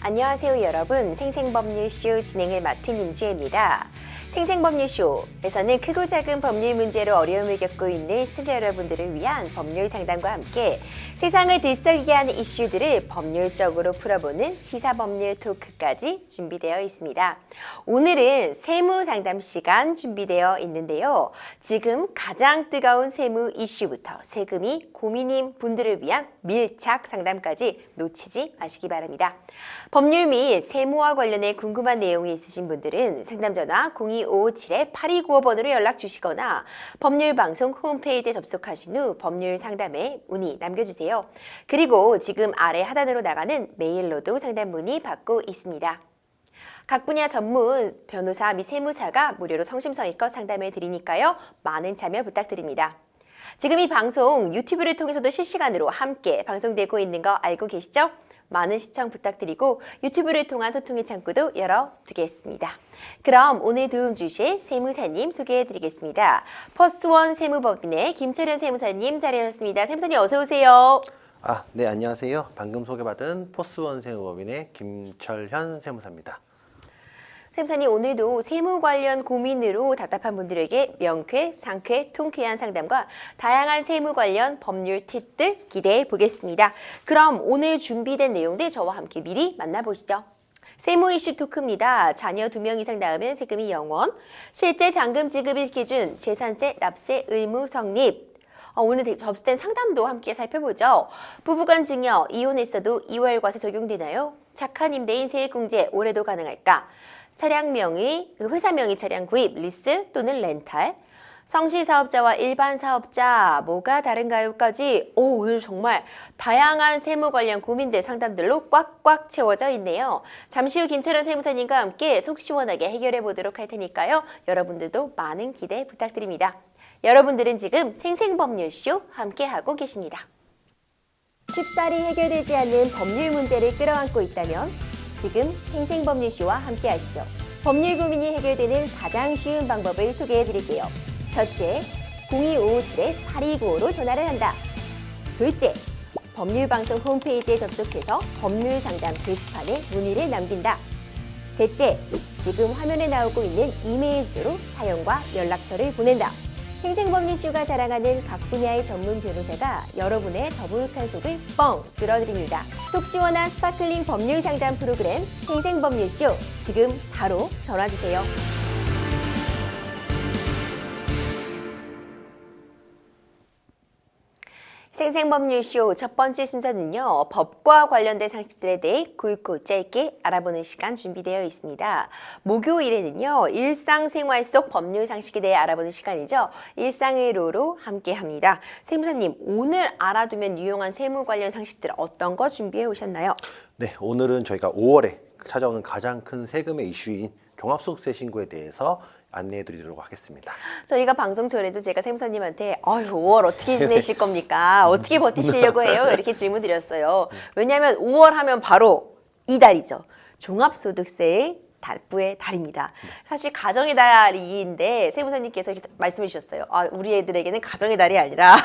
안녕하세요 여러분. 생생법률쇼 진행을 맡은 임주혜입니다. 생생법률쇼에서는 크고 작은 법률 문제로 어려움을 겪고 있는 시청자 여러분들을 위한 법률 상담과 함께 세상을 들썩이게 하는 이슈들을 법률적으로 풀어보는 시사법률 토크까지 준비되어 있습니다. 오늘은 세무 상담 시간 준비되어 있는데요. 지금 가장 뜨거운 세무 이슈부터 세금이 고민인 분들을 위한 밀착 상담까지 놓치지 마시기 바랍니다. 법률 및 세무와 관련해 궁금한 내용이 있으신 분들은 상담전화 0257-8295번으로 연락 주시거나 법률방송 홈페이지에 접속하신 후 법률 상담에 문의 남겨주세요. 그리고 지금 아래 하단으로 나가는 메일로도 상담 문의 받고 있습니다. 각 분야 전문 변호사 및 세무사가 무료로 성심성의껏 상담해 드리니까요. 많은 참여 부탁드립니다. 지금 이 방송 유튜브를 통해서도 실시간으로 함께 방송되고 있는 거 알고 계시죠? 많은 시청 부탁드리고 유튜브를 통한 소통의 창구도 열어두겠습니다. 그럼 오늘 도움 주실 세무사님 소개해드리겠습니다. 퍼스트원 세무법인의 김철현 세무사님 자리하셨습니다. 세무사님 어서 오세요. 네, 안녕하세요. 방금 소개받은 포스원 세무법인의 김철현 세무사입니다. 세무사님 오늘도 세무 관련 고민으로 답답한 분들에게 명쾌, 상쾌, 통쾌한 상담과 다양한 세무 관련 법률 팁들 기대해 보겠습니다. 그럼 오늘 준비된 내용들 저와 함께 미리 만나보시죠. 세무 이슈 토크입니다. 자녀 2명 이상 낳으면 세금이 0원, 실제 잔금 지급일 기준, 재산세 납세 의무 성립, 오늘 접수된 상담도 함께 살펴보죠. 부부간 증여, 이혼했어도 2월 과세 적용되나요? 착한 임대인 세액공제 올해도 가능할까? 차량 명의, 회사 명의 차량 구입, 리스 또는 렌탈, 성실 사업자와 일반 사업자 뭐가 다른가요?까지 오늘 정말 다양한 세무 관련 고민들 상담들로 꽉꽉 채워져 있네요. 잠시 후 김철현 세무사님과 함께 속 시원하게 해결해 보도록 할 테니까요. 여러분들도 많은 기대 부탁드립니다. 여러분들은 지금 생생법률쇼 함께하고 계십니다. 쉽사리 해결되지 않는 법률 문제를 끌어안고 있다면 지금 생생법률쇼와 함께 하시죠. 법률 고민이 해결되는 가장 쉬운 방법을 소개해 드릴게요. 첫째, 0257-8295로 전화를 한다. 둘째, 법률방송 홈페이지에 접속해서 법률상담 게시판에 문의를 남긴다. 셋째, 지금 화면에 나오고 있는 이메일 주소로 사연과 연락처를 보낸다. 생생법률쇼가 자랑하는 각 분야의 전문 변호사가 여러분의 더부룩한 속을 뻥 뚫어드립니다. 속 시원한 스파클링 법률 상담 프로그램 생생법률쇼 지금 바로 전화주세요. 생생법률쇼 첫 번째 순서는요. 법과 관련된 상식들에 대해 굵고 짧게 알아보는 시간 준비되어 있습니다. 목요일에는요. 일상생활 속 법률 상식에 대해 알아보는 시간이죠. 일상의 로로 함께합니다. 세무사님 오늘 알아두면 유용한 세무 관련 상식들 어떤 거 준비해 오셨나요? 네, 오늘은 저희가 5월에 찾아오는 가장 큰 세금의 이슈인 종합소득세 신고에 대해서 안내해 드리도록 하겠습니다. 저희가 방송 전에도 제가 세무사님한테 5월 어떻게 지내실 겁니까? 어떻게 버티시려고 해요? 이렇게 질문 드렸어요. 왜냐하면 5월 하면 바로 이달이죠. 종합소득세의 달부의 달입니다. 사실 가정의 달인데 세무사님께서 이렇게 말씀해 주셨어요. 우리 애들에게는 가정의 달이 아니라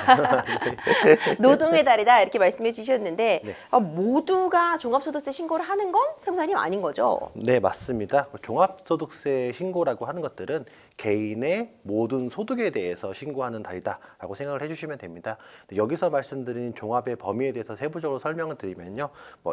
노동의 달이다 이렇게 말씀해 주셨는데 네. 모두가 종합소득세 신고를 하는 건 세무사님 아닌 거죠? 네, 맞습니다. 종합소득세 신고라고 하는 것들은 개인의 모든 소득에 대해서 신고하는 달이다라고 생각을 해주시면 됩니다. 여기서 말씀드린 종합의 범위에 대해서 세부적으로 설명을 드리면요,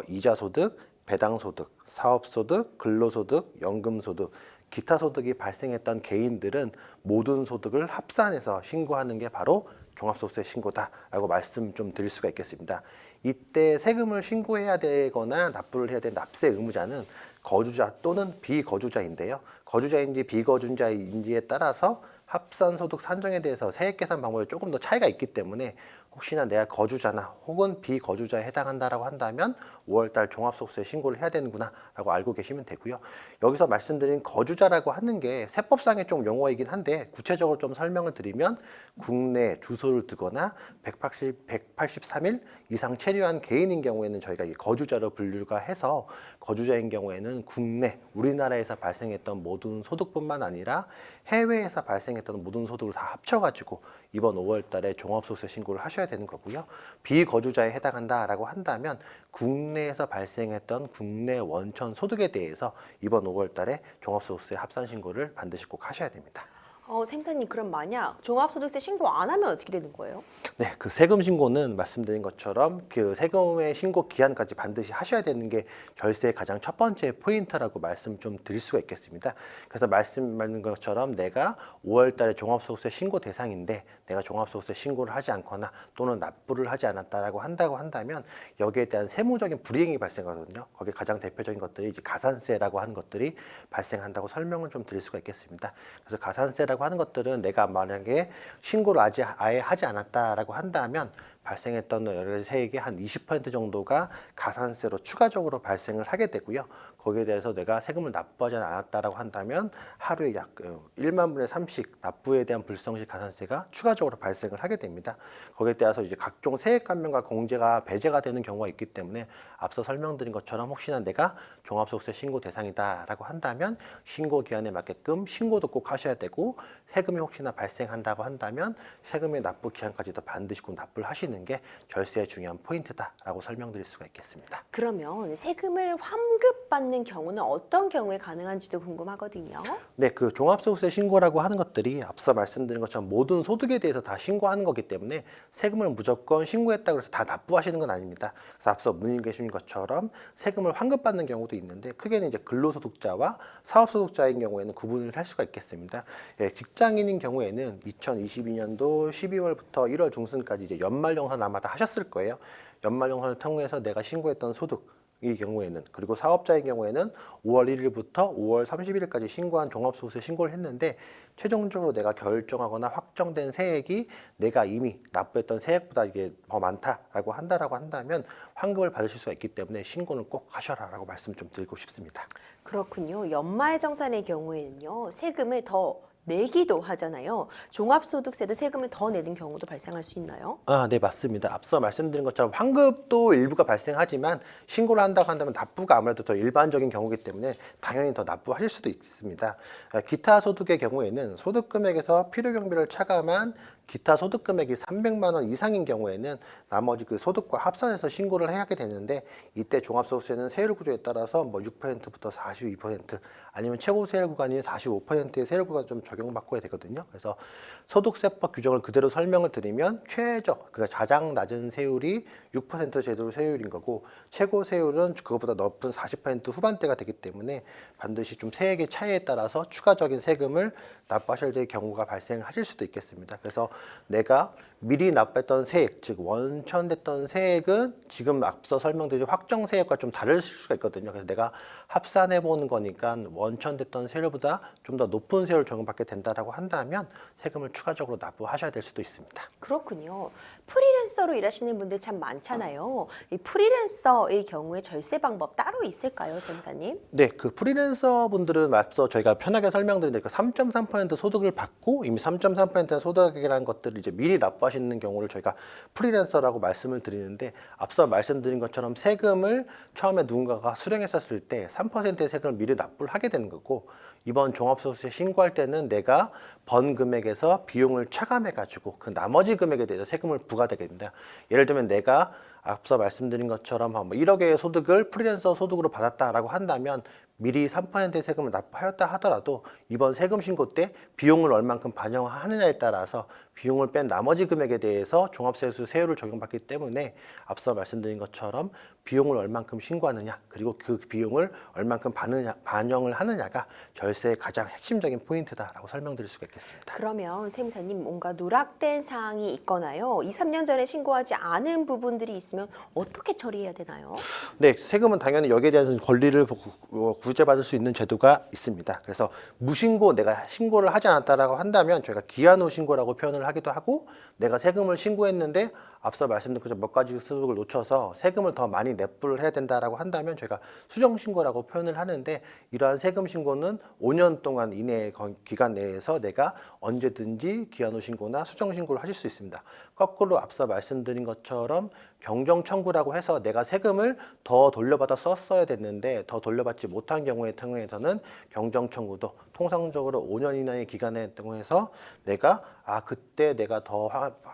이자소득, 배당소득, 사업소득, 근로소득, 연금소득, 기타 소득이 발생했던 개인들은 모든 소득을 합산해서 신고하는 게 바로 종합소득세 신고다라고 말씀 좀 드릴 수가 있겠습니다. 이때 세금을 신고해야 되거나 납부를 해야 되는 납세 의무자는 거주자 또는 비거주자인데요. 거주자인지 비거주자인지에 따라서 합산소득 산정에 대해서 세액계산 방법에 조금 더 차이가 있기 때문에 혹시나 내가 거주자나 혹은 비거주자에 해당한다라고 한다면 5월달 종합소득세 신고를 해야 되는구나 라고 알고 계시면 되고요. 여기서 말씀드린 거주자라고 하는 게 세법상의 좀 용어이긴 한데 구체적으로 좀 설명을 드리면 국내 주소를 두거나 183일 이상 체류한 개인인 경우에는 저희가 거주자로 분류가 해서 거주자인 경우에는 국내 우리나라에서 발생했던 모든 소득뿐만 아니라 해외에서 발생했던 모든 소득을 다 합쳐가지고 이번 5월달에 종합소득세 신고를 하셔야 되는 거고요. 비거주자에 해당한다라고 한다면 국내에서 발생했던 국내 원천 소득에 대해서 이번 5월 달에 종합소득세 합산 신고를 반드시 꼭 하셔야 됩니다. 생사님, 그럼 만약 종합소득세 신고 안 하면 어떻게 되는 거예요? 네, 그 세금 신고는 말씀드린 것처럼 그 세금의 신고 기한까지 반드시 하셔야 되는 게 절세의 가장 첫 번째 포인트라고 말씀 좀 드릴 수가 있겠습니다. 그래서 말씀하신 것처럼 내가 5월 달에 종합소득세 신고 대상인데 내가 종합소득세 신고를 하지 않거나 또는 납부를 하지 않았다라고 한다면 여기에 대한 세무적인 불이행이 발생하거든요. 거기에 가장 대표적인 것들이 이제 가산세라고 하는 것들이 발생한다고 설명을 좀 드릴 수가 있겠습니다. 그래서 가산세라고 하는 것들은 내가 만약에 신고를 아예 하지 않았다라고 한다면 발생했던 여러 가지 세액의 한 20% 정도가 가산세로 추가적으로 발생을 하게 되고요. 거기에 대해서 내가 세금을 납부하지 않았다라고 한다면 하루에 약 1만 분의 3씩 납부에 대한 불성실 가산세가 추가적으로 발생을 하게 됩니다. 거기에 따라서 이제 각종 세액 감면과 공제가 배제가 되는 경우가 있기 때문에 앞서 설명드린 것처럼 혹시나 내가 종합소득세 신고 대상이다라고 한다면 신고 기한에 맞게끔 신고도 꼭 하셔야 되고 세금이 혹시나 발생한다고 한다면 세금의 납부 기한까지도 반드시 꼭 납부를 하시는 게 절세의 중요한 포인트다라고 설명드릴 수가 있겠습니다. 그러면 세금을 환급받는 경우는 어떤 경우에 가능한지도 궁금하거든요. 네, 그 종합소득세 신고라고 하는 것들이 앞서 말씀드린 것처럼 모든 소득에 대해서 다 신고하는 거기 때문에 세금을 무조건 신고했다고 해서 다 납부하시는 건 아닙니다. 그래서 앞서 문의 주신 것처럼 세금을 환급받는 경우도 있는데 크게는 이제 근로소득자와 사업소득자인 경우에는 구분을 할 수가 있겠습니다. 예, 직장인인 경우에는 2022년도 12월부터 1월 중순까지 이제 연말정산 아마 다 하셨을 거예요. 연말정산을 통해서 내가 신고했던 소득 이 경우에는 그리고 사업자의 경우에는 5월 1일부터 5월 31일까지 신고한 종합소득세 신고를 했는데 최종적으로 내가 결정하거나 확정된 세액이 내가 이미 납부했던 세액보다 이게 더 많다라고 한다면 환급을 받으실 수가 있기 때문에 신고는 꼭 하셔라라고 말씀 좀 드리고 싶습니다. 그렇군요. 연말정산의 경우에는요, 세금을 더 내기도 하잖아요. 종합소득세도 세금을 더 내는 경우도 발생할 수 있나요? 네, 맞습니다. 앞서 말씀드린 것처럼 환급도 일부가 발생하지만 신고를 한다고 한다면 납부가 아무래도 더 일반적인 경우이기 때문에 당연히 더 납부하실 수도 있습니다. 기타 소득의 경우에는 소득 금액에서 필요 경비를 차감한 기타 소득 금액이 300만 원 이상인 경우에는 나머지 그 소득과 합산해서 신고를 해야 하게 되는데 이때 종합소득세는 세율 구조에 따라서 뭐 6%부터 42% 아니면 최고 세율 구간이 45%의 세율 구간 좀 적용받고 해야 되거든요. 그래서 소득세법 규정을 그대로 설명을 드리면 최저, 그러니까 가장 낮은 세율이 6% 제도 세율인 거고 최고 세율은 그것보다 높은 40% 후반대가 되기 때문에 반드시 좀 세액의 차이에 따라서 추가적인 세금을 납부하셔야 될 경우가 발생하실 수도 있겠습니다. 그래서 내가 미리 납부했던 세액, 즉 원천됐던 세액은 지금 앞서 설명드린 확정 세액과 좀 다를 수가 있거든요. 그래서 내가 합산해 보는 거니까 원천됐던 세율보다 좀 더 높은 세율을 적용받게 된다라고 한다면 세금을 추가적으로 납부하셔야 될 수도 있습니다. 그렇군요. 프리랜서로 일하시는 분들 참 많잖아요. 이 프리랜서의 경우에 절세 방법 따로 있을까요, 변호사님? 네, 그 프리랜서 분들은 앞서 저희가 편하게 설명드린 그 3.3% 소득을 받고 이미 3.3%의 소득이라는 것들을 이제 미리 납부하시는 경우를 저희가 프리랜서라고 말씀을 드리는데 앞서 말씀드린 것처럼 세금을 처음에 누군가가 수령했었을 때 3%의 세금을 미리 납부를 하게 되는 거고 이번 종합소득세 신고할 때는 내가 번 금액에서 비용을 차감해 가지고 그 나머지 금액에 대해서 세금을 부과되게 됩니다. 예를 들면 내가 앞서 말씀드린 것처럼 1억의 소득을 프리랜서 소득으로 받았다라고 한다면 미리 3%의 세금을 납부하였다 하더라도 이번 세금 신고 때 비용을 얼만큼 반영하느냐에 따라서 비용을 뺀 나머지 금액에 대해서 종합세수 세율을 적용받기 때문에 앞서 말씀드린 것처럼 비용을 얼만큼 신고하느냐 그리고 그 비용을 얼만큼 반영을 하느냐가 절세의 가장 핵심적인 포인트다라고 설명드릴 수가 있겠습니다. 그러면 세무사님 뭔가 누락된 사항이 있거나요. 2, 3년 전에 신고하지 않은 부분들이 있으면 어떻게 처리해야 되나요? 네, 세금은 당연히 여기에 대해서 권리를 구제받을 수 있는 제도가 있습니다. 그래서 무신고 내가 신고를 하지 않았다라고 한다면 저희가 기한 후 신고라고 표현을 하기도 하고 내가 세금을 신고했는데 앞서 말씀드린 것처럼 몇 가지 소득을 놓쳐서 세금을 더 많이 납부를 해야 된다라고 한다면 저희가 수정 신고라고 표현을 하는데 이러한 세금 신고는 5년 동안 이내의 기간 내에서 내가 언제든지 기한 후 신고나 수정 신고를 하실 수 있습니다. 거꾸로 앞서 말씀드린 것처럼 경정 청구라고 해서 내가 세금을 더 돌려받아 썼어야 됐는데 더 돌려받지 못한 경우에 통해서는 경정 청구도 통상적으로 5년 이내의 기간에 통해서 내가 아 그때 내가 더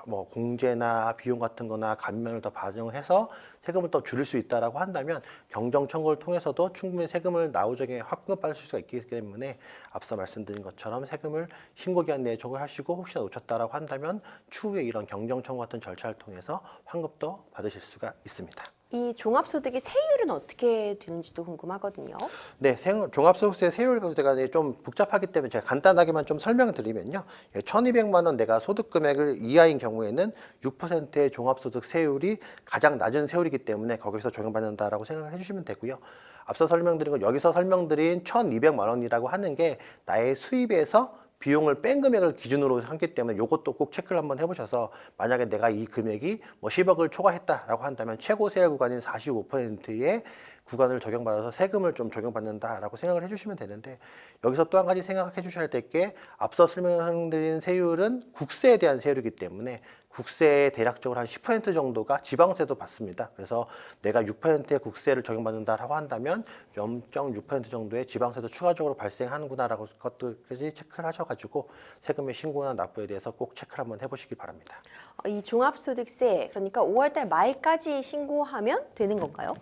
뭐 공제나 비용 같은 거나 감면을 더 반영해서 세금을 더 줄일 수 있다라고 한다면 경정 청구를 통해서도 충분히 세금을 나오정에 환급받을 수가 있기 때문에 앞서 말씀드린 것처럼 세금을 신고기한 내에 청구하시고 혹시나 놓쳤다라고 한다면 추후에 이런 경정 청구 같은 절차를 통해서 환급도 받으실 수가 있습니다. 이 종합소득의 세율은 어떻게 되는지도 궁금하거든요. 네, 종합소득세 세율 부대가 좀 복잡하기 때문에 제가 간단하게만 좀 설명을 드리면요. 1,200만 원 내가 소득 금액을 이하인 경우에는 6%의 종합소득 세율이 가장 낮은 세율이기 때문에 거기서 적용받는다라고 생각을 해주시면 되고요. 앞서 설명드린 건 여기서 설명드린 1,200만 원이라고 하는 게 나의 수입에서 비용을 뺀 금액을 기준으로 하기 때문에 이것도 꼭 체크를 한번 해보셔서 만약에 내가 이 금액이 뭐 10억을 초과했다라고 한다면 최고 세율 구간인 45%의 구간을 적용받아서 세금을 좀 적용받는다라고 생각을 해주시면 되는데 여기서 또 한 가지 생각해 주셔야 될 게 앞서 설명드린 세율은 국세에 대한 세율이기 때문에 국세의 대략적으로 한 10% 정도가 지방세도 받습니다. 그래서 내가 6%의 국세를 적용받는다라고 한다면 0.6% 정도의 지방세도 추가적으로 발생하는구나라고 것들까지 체크를 하셔가지고 세금의 신고나 납부에 대해서 꼭 체크를 한번 해보시기 바랍니다. 이 종합소득세 그러니까 5월달 말까지 신고하면 되는 건가요?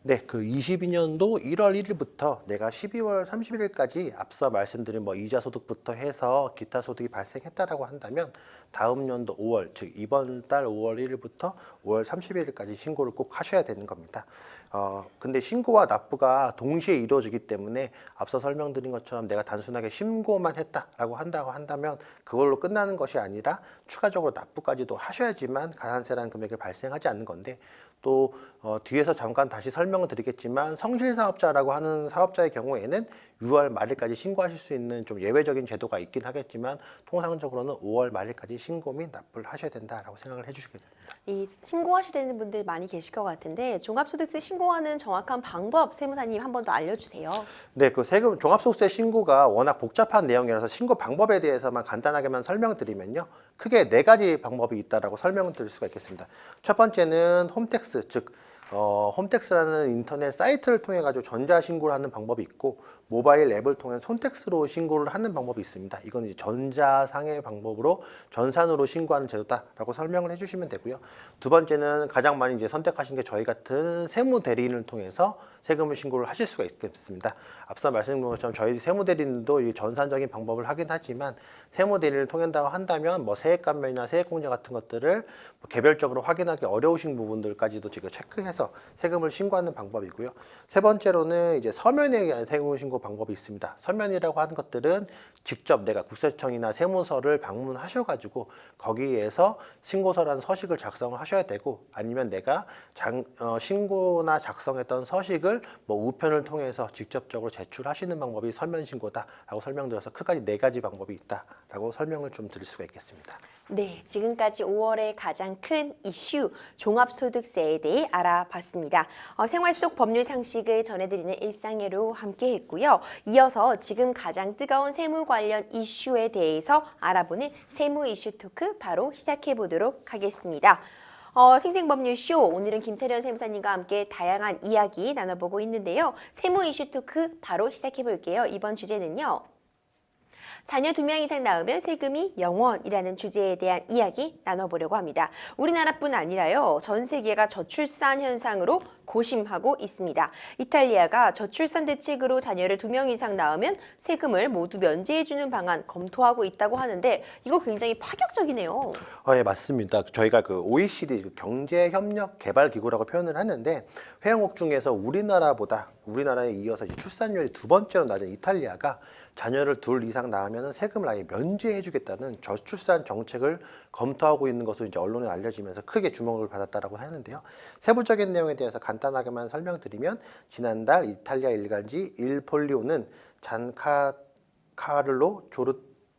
네, 그 22년도 1월 1일부터 내가 12월 31일까지 앞서 말씀드린 뭐 이자 소득부터 해서 기타 소득이 발생했다라고 한다면 다음 연도 5월, 즉 이번 달 5월 1일부터 5월 31일까지 신고를 꼭 하셔야 되는 겁니다. 근데 신고와 납부가 동시에 이루어지기 때문에 앞서 설명드린 것처럼 내가 단순하게 신고만 했다라고 한다면 그걸로 끝나는 것이 아니라 추가적으로 납부까지도 하셔야지만 가산세라는 금액이 발생하지 않는 건데 또 뒤에서 잠깐 다시 설명을 드리겠지만 성실사업자라고 하는 사업자의 경우에는 6월 말일까지 신고하실 수 있는 좀 예외적인 제도가 있긴 하겠지만 통상적으로는 5월 말일까지 신고 및 납부를 하셔야 된다라고 생각을 해주시게 됩니다. 이 신고하셔야 되는 분들 많이 계실 것 같은데 종합소득세 신고하는 정확한 방법 세무사님 한 번 더 알려주세요. 네, 그 세금 종합소득세 신고가 워낙 복잡한 내용이라서 신고 방법에 대해서만 간단하게만 설명드리면요, 크게 4가지 방법이 있다라고 설명을 드릴 수가 있겠습니다. 첫 번째는 홈택스, 즉 홈택스라는 인터넷 사이트를 통해 가지고 전자 신고를 하는 방법이 있고 모바일 앱을 통해 홈택스로 신고를 하는 방법이 있습니다. 이건 이제 전자상의 방법으로 전산으로 신고하는 제도다라고 설명을 해주시면 되고요. 두 번째는 가장 많이 이제 선택하신 게 저희 같은 세무 대리인을 통해서 세금을 신고를 하실 수가 있겠습니다. 앞서 말씀드린 것처럼 저희 세무 대리인도 이 전산적인 방법을 하긴 하지만 세무 대리인을 통한다고 한다면 뭐 세액 감면이나 세액 공제 같은 것들을 뭐 개별적으로 확인하기 어려우신 부분들까지도 지금 체크해서 세금을 신고하는 방법이고요. 세 번째로는 이제 서면에 의한 세금 신고 방법이 있습니다. 서면이라고 하는 것들은 직접 내가 국세청이나 세무서를 방문하셔가지고 거기에서 신고서라는 서식을 작성을 하셔야 되고 아니면 내가 신고나 작성했던 서식을 뭐 우편을 통해서 직접적으로 제출하시는 방법이 서면 신고다라고 설명드려서 크게 4가지 방법이 있다라고 설명을 좀 드릴 수가 있겠습니다. 네, 지금까지 5월의 가장 큰 이슈 종합소득세에 대해 알아봤습니다. 생활 속 법률 상식을 전해드리는 일상예로 함께했고요. 이어서 지금 가장 뜨거운 세무 관련 이슈에 대해서 알아보는 세무 이슈 토크 바로 시작해 보도록 하겠습니다. 생생법률쇼 오늘은 김채련 세무사님과 함께 다양한 이야기 나눠보고 있는데요. 세무 이슈 토크 바로 시작해 볼게요. 이번 주제는요. 자녀 2명 이상 낳으면 세금이 0원이라는 주제에 대한 이야기 나눠보려고 합니다. 우리나라뿐 아니라요. 전 세계가 저출산 현상으로 고심하고 있습니다. 이탈리아가 저출산 대책으로 자녀를 2명 이상 낳으면 세금을 모두 면제해주는 방안 검토하고 있다고 하는데 이거 굉장히 파격적이네요. 예, 맞습니다. 저희가 그 OECD 경제협력개발기구라고 표현을 하는데 회원국 중에서 우리나라에 이어서 출산율이 2번째로 낮은 이탈리아가 자녀를 2 이상 낳으면 세금을 아예 면제해주겠다는 저출산 정책을 검토하고 있는 것으로 이제 언론에 알려지면서 크게 주목을 받았다라고 하는데요. 세부적인 내용에 대해서 간단하게만 설명드리면 지난달 이탈리아 일간지 일폴리오는 잔카를로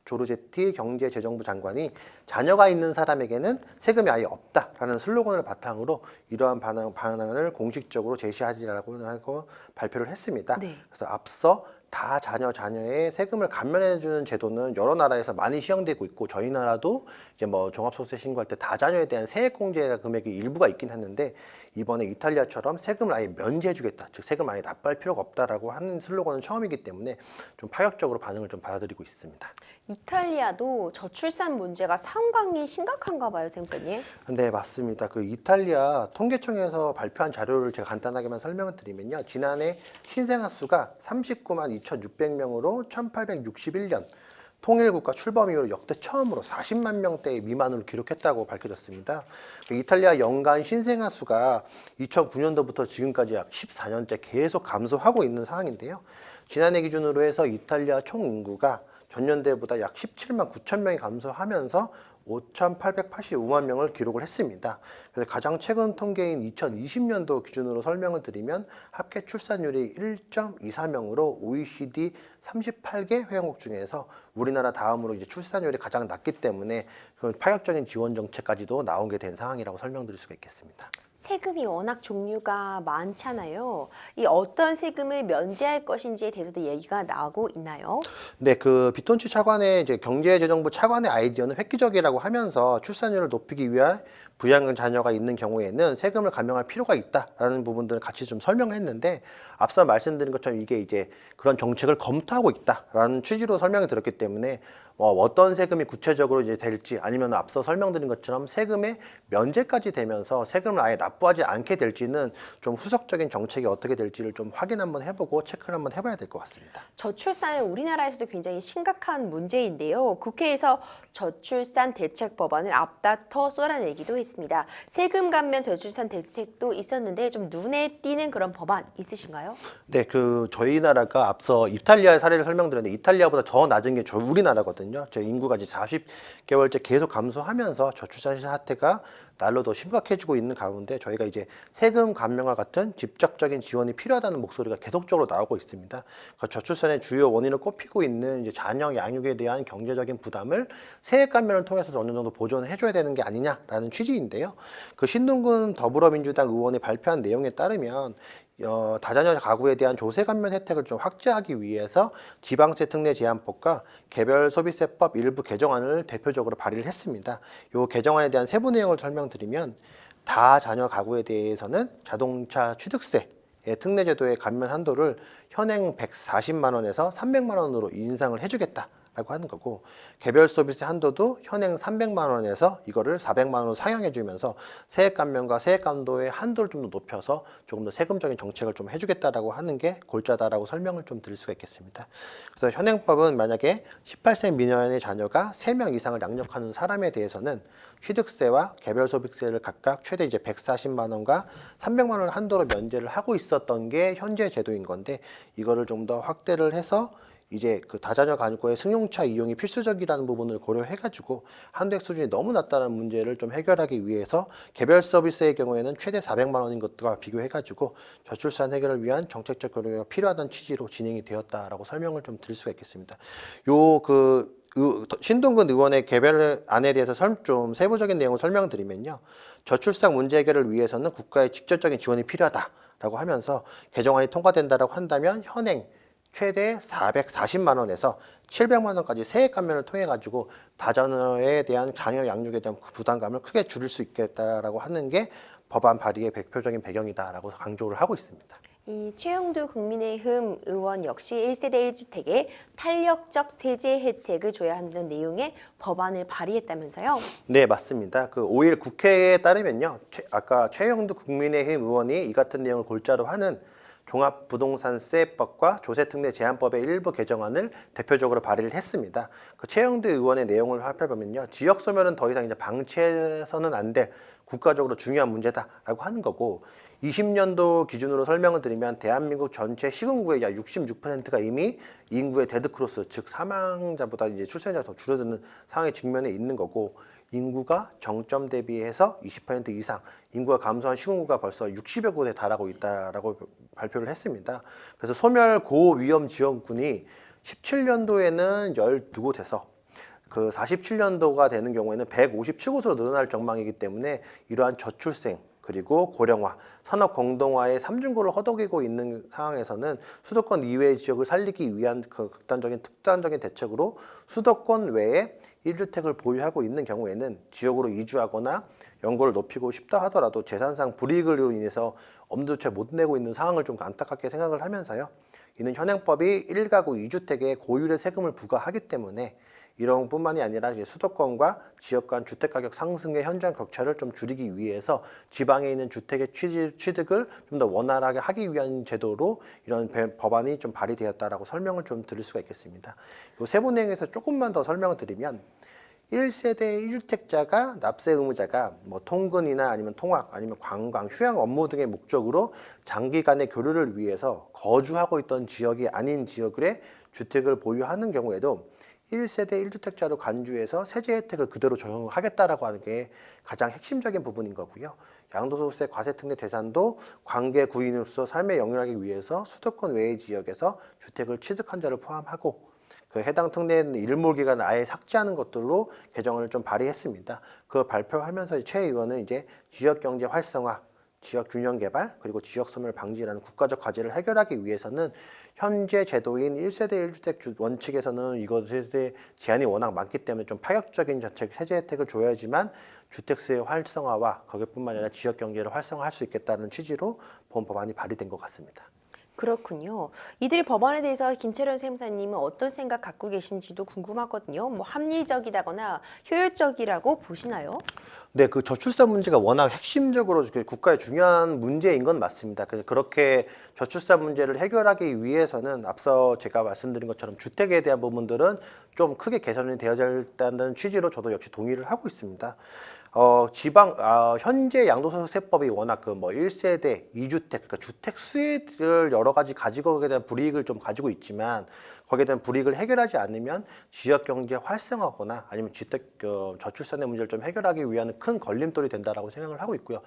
조르제티 경제재정부 장관이 자녀가 있는 사람에게는 세금이 아예 없다라는 슬로건을 바탕으로 이러한 방안을 공식적으로 제시하리라고 하고 발표를 했습니다. 네. 그래서 앞서 자녀의 세금을 감면해주는 제도는 여러 나라에서 많이 시행되고 있고 저희 나라도 이제 뭐 종합소득세 신고할 때 다자녀에 대한 세액공제 금액이 일부가 있긴 했는데 이번에 이탈리아처럼 세금을 아예 면제해주겠다, 즉 세금을 아예 납부할 필요가 없다라고 하는 슬로건은 처음이기 때문에 좀 파격적으로 반응을 좀 받아들이고 있습니다. 이탈리아도 저출산 문제가 상당히 심각한가 봐요, 쌤선님. 네, 맞습니다. 그 이탈리아 통계청에서 발표한 자료를 제가 간단하게만 설명을 드리면요. 지난해 신생아 수가 39만 2,600명으로 1861년 통일국가 출범 이후로 역대 처음으로 40만 명대 미만으로 기록했다고 밝혀졌습니다. 그 이탈리아 연간 신생아 수가 2009년도부터 지금까지 약 14년째 계속 감소하고 있는 상황인데요. 지난해 기준으로 해서 이탈리아 총 인구가 전년대보다 약 17만 9천 명이 감소하면서 5,885만 명을 기록을 했습니다. 그래서 가장 최근 통계인 2020년도 기준으로 설명을 드리면 합계 출산율이 1.24명으로 OECD 38개 회원국 중에서 우리나라 다음으로 이제 출산율이 가장 낮기 때문에 그 파격적인 지원 정책까지도 나오게 된 상황이라고 설명드릴 수가 있겠습니다. 세금이 워낙 종류가 많잖아요. 이 어떤 세금을 면제할 것인지에 대해서도 얘기가 나오고 있나요? 네, 그 비톤치 차관의 이제 경제재정부 차관의 아이디어는 획기적이라고 하면서 출산율을 높이기 위한 부양 자녀가 있는 경우에는 세금을 감면할 필요가 있다라는 부분들을 같이 좀 설명을 했는데 앞서 말씀드린 것처럼 이게 이제 그런 정책을 검토하고 있다라는 취지로 설명이 들었기 때문에 어떤 세금이 구체적으로 이제 될지 아니면 앞서 설명드린 것처럼 세금의 면제까지 되면서 세금을 아예 납부하지 않게 될지는 좀 후속적인 정책이 어떻게 될지를 좀 확인 한번 해보고 체크를 한번 해봐야 될 것 같습니다. 저출산은 우리나라에서도 굉장히 심각한 문제인데요. 국회에서 저출산 대책 법안을 앞다퉈 쏟아내기도 했습니다. 세금 감면 저출산 대책도 있었는데 좀 눈에 띄는 그런 법안 있으신가요? 네, 그 저희 나라가 앞서 이탈리아의 사례를 설명드렸는데 이탈리아보다 더 낮은 게 우리나라거든요. 저 인구가 이제 40개월째 계속 감소하면서 저출산 사태가 날로 더 심각해지고 있는 가운데 저희가 이제 세금 감면과 같은 직접적인 지원이 필요하다는 목소리가 계속적으로 나오고 있습니다. 그 저출산의 주요 원인을 꼽히고 있는 이제 자녀 양육에 대한 경제적인 부담을 세액 감면을 통해서 어느 정도 보존해줘야 되는 게 아니냐라는 취지인데요. 그 신동근 더불어민주당 의원이 발표한 내용에 따르면 다자녀 가구에 대한 조세 감면 혜택을 좀 확대하기 위해서 지방세 특례 제한법과 개별 소비세법 일부 개정안을 대표적으로 발의를 했습니다. 이 개정안에 대한 세부 내용을 설명드리면 다자녀 가구에 대해서는 자동차 취득세 특례 제도의 감면 한도를 현행 140만 원에서 300만 원으로 인상을 해주겠다. 라고 하는 거고 개별 소비세 한도도 현행 300만 원에서 이거를 400만 원으로 상향해 주면서 세액 감면과 세액 감도의 한도를 좀 더 높여서 조금 더 세금적인 정책을 좀 해주겠다라고 하는 게 골자다라고 설명을 좀 드릴 수가 있겠습니다. 그래서 현행법은 만약에 18세 미만의 자녀가 3명 이상을 양육하는 사람에 대해서는 취득세와 개별 소비세를 각각 최대 이제 140만 원과 300만 원 한도로 면제를 하고 있었던 게 현재 제도인 건데 이거를 좀 더 확대를 해서 이제 그 다자녀 가구의 승용차 이용이 필수적이라는 부분을 고려해가지고 한도액 수준이 너무 낮다는 문제를 좀 해결하기 위해서 개별 서비스의 경우에는 최대 400만 원인 것과 비교해가지고 저출산 해결을 위한 정책적 고려가 필요하다는 취지로 진행이 되었다라고 설명을 좀 드릴 수가 있겠습니다. 신동근 의원의 개별안에 대해서 좀 세부적인 내용을 설명드리면요. 저출산 문제 해결을 위해서는 국가의 직접적인 지원이 필요하다라고 하면서 개정안이 통과된다라고 한다면 현행 최대 440만 원에서 700만 원까지 세액 감면을 통해 가지고 다자녀에 대한 자녀 양육에 대한 부담감을 크게 줄일 수 있겠다라고 하는 게 법안 발의의 대표적인 배경이다라고 강조를 하고 있습니다. 이 최영두 국민의힘 의원 역시 1세대 1주택에 탄력적 세제 혜택을 줘야 한다는 내용의 법안을 발의했다면서요? 네, 맞습니다. 그 5일 국회에 따르면요. 아까 최영두 국민의힘 의원이 이 같은 내용을 골자로 하는 종합부동산세법과 조세특례 제한법의 일부 개정안을 대표적으로 발의를 했습니다. 그 최영두 의원의 내용을 살펴보면요, 지역 소멸은 더 이상 이제 방치해서는 안 될 국가적으로 중요한 문제다라고 하는 거고, 20년도 기준으로 설명을 드리면 대한민국 전체 시군구의 약 66%가 이미 인구의 데드크로스, 즉 사망자보다 이제 출생자가 더 줄어드는 상황에 직면해 있는 거고. 인구가 정점 대비해서 20% 이상, 인구가 감소한 시군구가 벌써 60여 곳에 달하고 있다라고 발표를 했습니다. 그래서 소멸 고위험 지역군이 17년도에는 12곳에서 그 47년도가 되는 경우에는 157곳으로 늘어날 전망이기 때문에 이러한 저출생 그리고 고령화, 산업 공동화의 삼중고를 허덕이고 있는 상황에서는 수도권 이외의 지역을 살리기 위한 그 특단적인 대책으로 수도권 외에 1주택을 보유하고 있는 경우에는 지역으로 이주하거나 연고를 높이고 싶다 하더라도 재산상 불이익으로 인해서 엄두조차 못 내고 있는 상황을 좀 안타깝게 생각을 하면서요. 이는 현행법이 1가구 2주택에 고율의 세금을 부과하기 때문에 이런 뿐만이 아니라 이제 수도권과 지역 간 주택가격 상승의 현장 격차를 좀 줄이기 위해서 지방에 있는 주택의 취득을 좀 더 원활하게 하기 위한 제도로 이런 법안이 좀 발의되었다라고 설명을 좀 드릴 수가 있겠습니다. 이 세부 내용에서 조금만 더 설명을 드리면 1세대 1주택자가 납세 의무자가 뭐 통근이나 아니면 통학 아니면 관광, 휴양 업무 등의 목적으로 장기간의 교류를 위해서 거주하고 있던 지역이 아닌 지역의 주택을 보유하는 경우에도 1세대 1주택자로 간주해서 세제 혜택을 그대로 적용하겠다라고 하는 게 가장 핵심적인 부분인 거고요. 양도소득세 과세특례 대상도 관계 구인으로서 삶의 영위하기 위해서 수도권 외의 지역에서 주택을 취득한 자를 포함하고 그 해당 특례는 일몰기간을 아예 삭제하는 것들로 개정을 좀 발의했습니다. 그걸 발표하면서 최 의원은 이제 지역경제 활성화, 지역균형 개발, 그리고 지역소멸 방지라는 국가적 과제를 해결하기 위해서는 현재 제도인 1세대 1주택 원칙에서는 이것에 대해 제한이 워낙 많기 때문에 좀 파격적인 세제 혜택을 줘야지만 주택수의 활성화와 거기뿐만 아니라 지역경제를 활성화할 수 있겠다는 취지로 본 법안이 발의된 것 같습니다. 그렇군요. 이들 법안에 대해서 김채련 세무사님은 어떤 생각 갖고 계신지도 궁금하거든요. 뭐 합리적이다거나 효율적이라고 보시나요? 네, 그 저출산 문제가 워낙 핵심적으로 국가의 중요한 문제인 건 맞습니다. 그래서 그렇게 저출산 문제를 해결하기 위해서는 앞서 제가 말씀드린 것처럼 주택에 대한 부분들은 좀 크게 개선이 되어야 된다는 취지로 저도 역시 동의를 하고 있습니다. 현재 양도소득세법이 워낙 그 뭐 1세대, 2주택, 그러니까 주택 수혜를 여러 가지 가지고 거기에 대한 불이익을 좀 가지고 있지만 거기에 대한 불이익을 해결하지 않으면 지역 경제 활성화거나 아니면 저출산의 문제를 좀 해결하기 위한 큰 걸림돌이 된다라고 생각을 하고 있고요.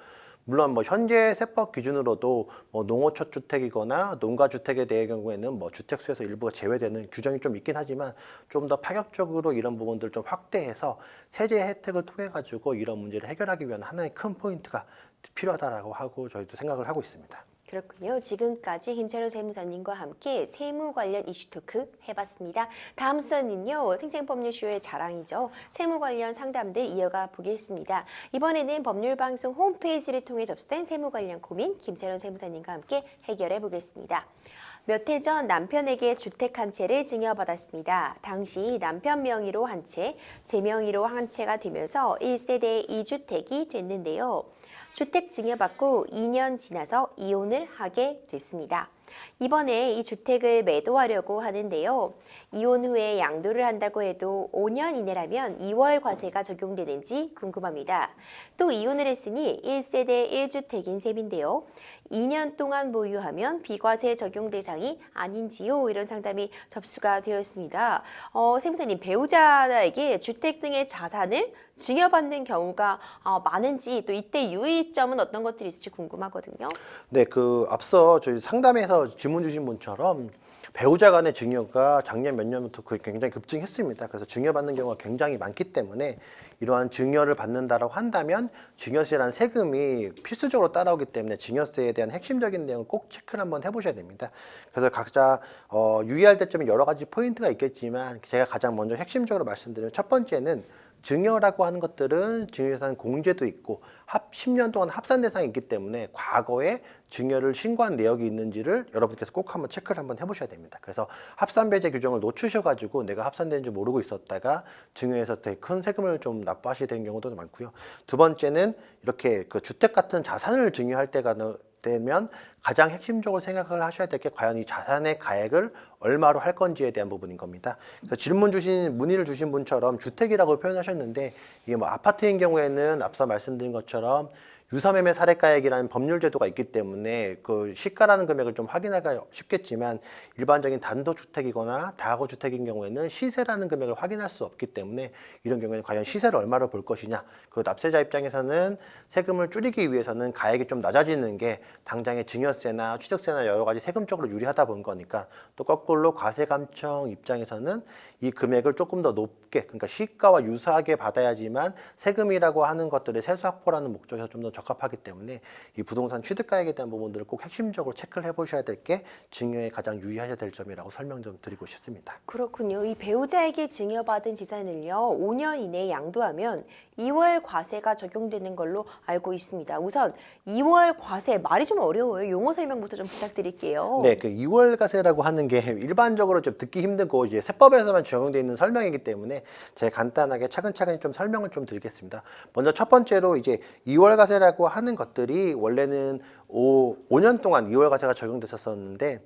물론 뭐 현재 세법 기준으로도 뭐 농어 첫 주택이거나 농가 주택에 대한 경우에는 뭐 주택수에서 일부가 제외되는 규정이 좀 있긴 하지만 좀 더 파격적으로 이런 부분들을 좀 확대해서 세제 혜택을 통해 가지고 이런 문제를 해결하기 위한 하나의 큰 포인트가 필요하다라고 하고 저희도 생각을 하고 있습니다. 그렇군요. 지금까지 김채련 세무사님과 함께 세무 관련 이슈 토크 해봤습니다. 다음 순서는요. 생생법률쇼의 자랑이죠. 세무 관련 상담들 이어가 보겠습니다. 이번에는 법률방송 홈페이지를 통해 접수된 세무 관련 고민 김채련 세무사님과 함께 해결해 보겠습니다. 몇 해 전 남편에게 주택 한 채를 증여받았습니다. 당시 남편 명의로 한 채, 제 명의로 한 채가 되면서 1세대 2주택이 됐는데요. 주택 증여받고 2년 지나서 이혼을 하게 됐습니다. 이번에 이 주택을 매도하려고 하는데요. 이혼 후에 양도를 한다고 해도 5년 이내라면 2월 과세가 적용되는지 궁금합니다. 또 이혼을 했으니 1세대 1주택인 셈인데요. 2년 동안 보유하면 비과세 적용 대상이 아닌지요? 이런 상담이 접수가 되었습니다. 세무사님, 배우자에게 주택 등의 자산을 증여받는 경우가 많은지 또 이때 유의점은 어떤 것들이 있을지 궁금하거든요. 네, 그 앞서 저희 상담에서 질문 주신 분처럼 배우자 간의 증여가 작년 몇 년부터 굉장히 급증했습니다. 그래서 증여받는 경우가 굉장히 많기 때문에 이러한 증여를 받는다라고 한다면 증여세라는 세금이 필수적으로 따라오기 때문에 증여세에 대한 핵심적인 내용을 꼭 체크를 한번 해보셔야 됩니다. 그래서 각자 유의할 점이 여러 가지 포인트가 있겠지만 제가 가장 먼저 핵심적으로 말씀드리면 첫 번째는 증여라고 하는 것들은 증여재산 공제도 있고 10년 동안 합산 대상이 있기 때문에 과거에 증여를 신고한 내역이 있는지를 여러분께서 꼭 한번 체크를 한번 해보셔야 됩니다. 그래서 합산 배제 규정을 놓치셔가지고 내가 합산되는 줄 모르고 있었다가 증여해서 되게 큰 세금을 좀 납부하시게 되는 경우도 많고요. 두 번째는 이렇게 그 주택 같은 자산을 증여할 때가 되면 가장 핵심적으로 생각을 하셔야 될 게 과연 이 자산의 가액을 얼마로 할 건지에 대한 부분인 겁니다. 그래서 문의를 주신 분처럼 주택이라고 표현하셨는데 이게 뭐 아파트인 경우에는 앞서 말씀드린 것처럼 유사매매 사례가액이라는 법률 제도가 있기 때문에 그 시가라는 금액을 좀 확인하기가 쉽겠지만 일반적인 단독주택이거나 다가구주택인 경우에는 시세라는 금액을 확인할 수 없기 때문에 이런 경우에는 과연 시세를 얼마로 볼 것이냐, 그 납세자 입장에서는 세금을 줄이기 위해서는 가액이 좀 낮아지는 게 당장의 증여세나 취득세나 여러 가지 세금적으로 유리하다 본 거니까 또 거꾸로 과세감청 입장에서는 이 금액을 조금 더 높게, 그러니까 시가와 유사하게 받아야지만 세금이라고 하는 것들의 세수 확보라는 목적에서 좀 더 적합하기 때문에 이 부동산 취득가액에 대한 부분들을 꼭 핵심적으로 체크를 해보셔야 될 게 증여에 가장 유의하셔야 될 점이라고 설명 좀 드리고 싶습니다. 그렇군요. 이 배우자에게 증여받은 재산을요, 5년 이내에 양도하면 2월 과세가 적용되는 걸로 알고 있습니다. 우선 2월 과세, 말이 좀 어려워요. 용어 설명부터 좀 부탁드릴게요. 네, 그 2월 과세라고 하는 게 일반적으로 좀 듣기 힘들고 이제 세법에서만 적용되어 있는 설명이기 때문에 제가 간단하게 차근차근히 좀 설명을 좀 드리겠습니다. 먼저 첫 번째로 이제 2월 과세라고 하는 것들이 원래는 5년 동안 2월 과세가 적용됐었는데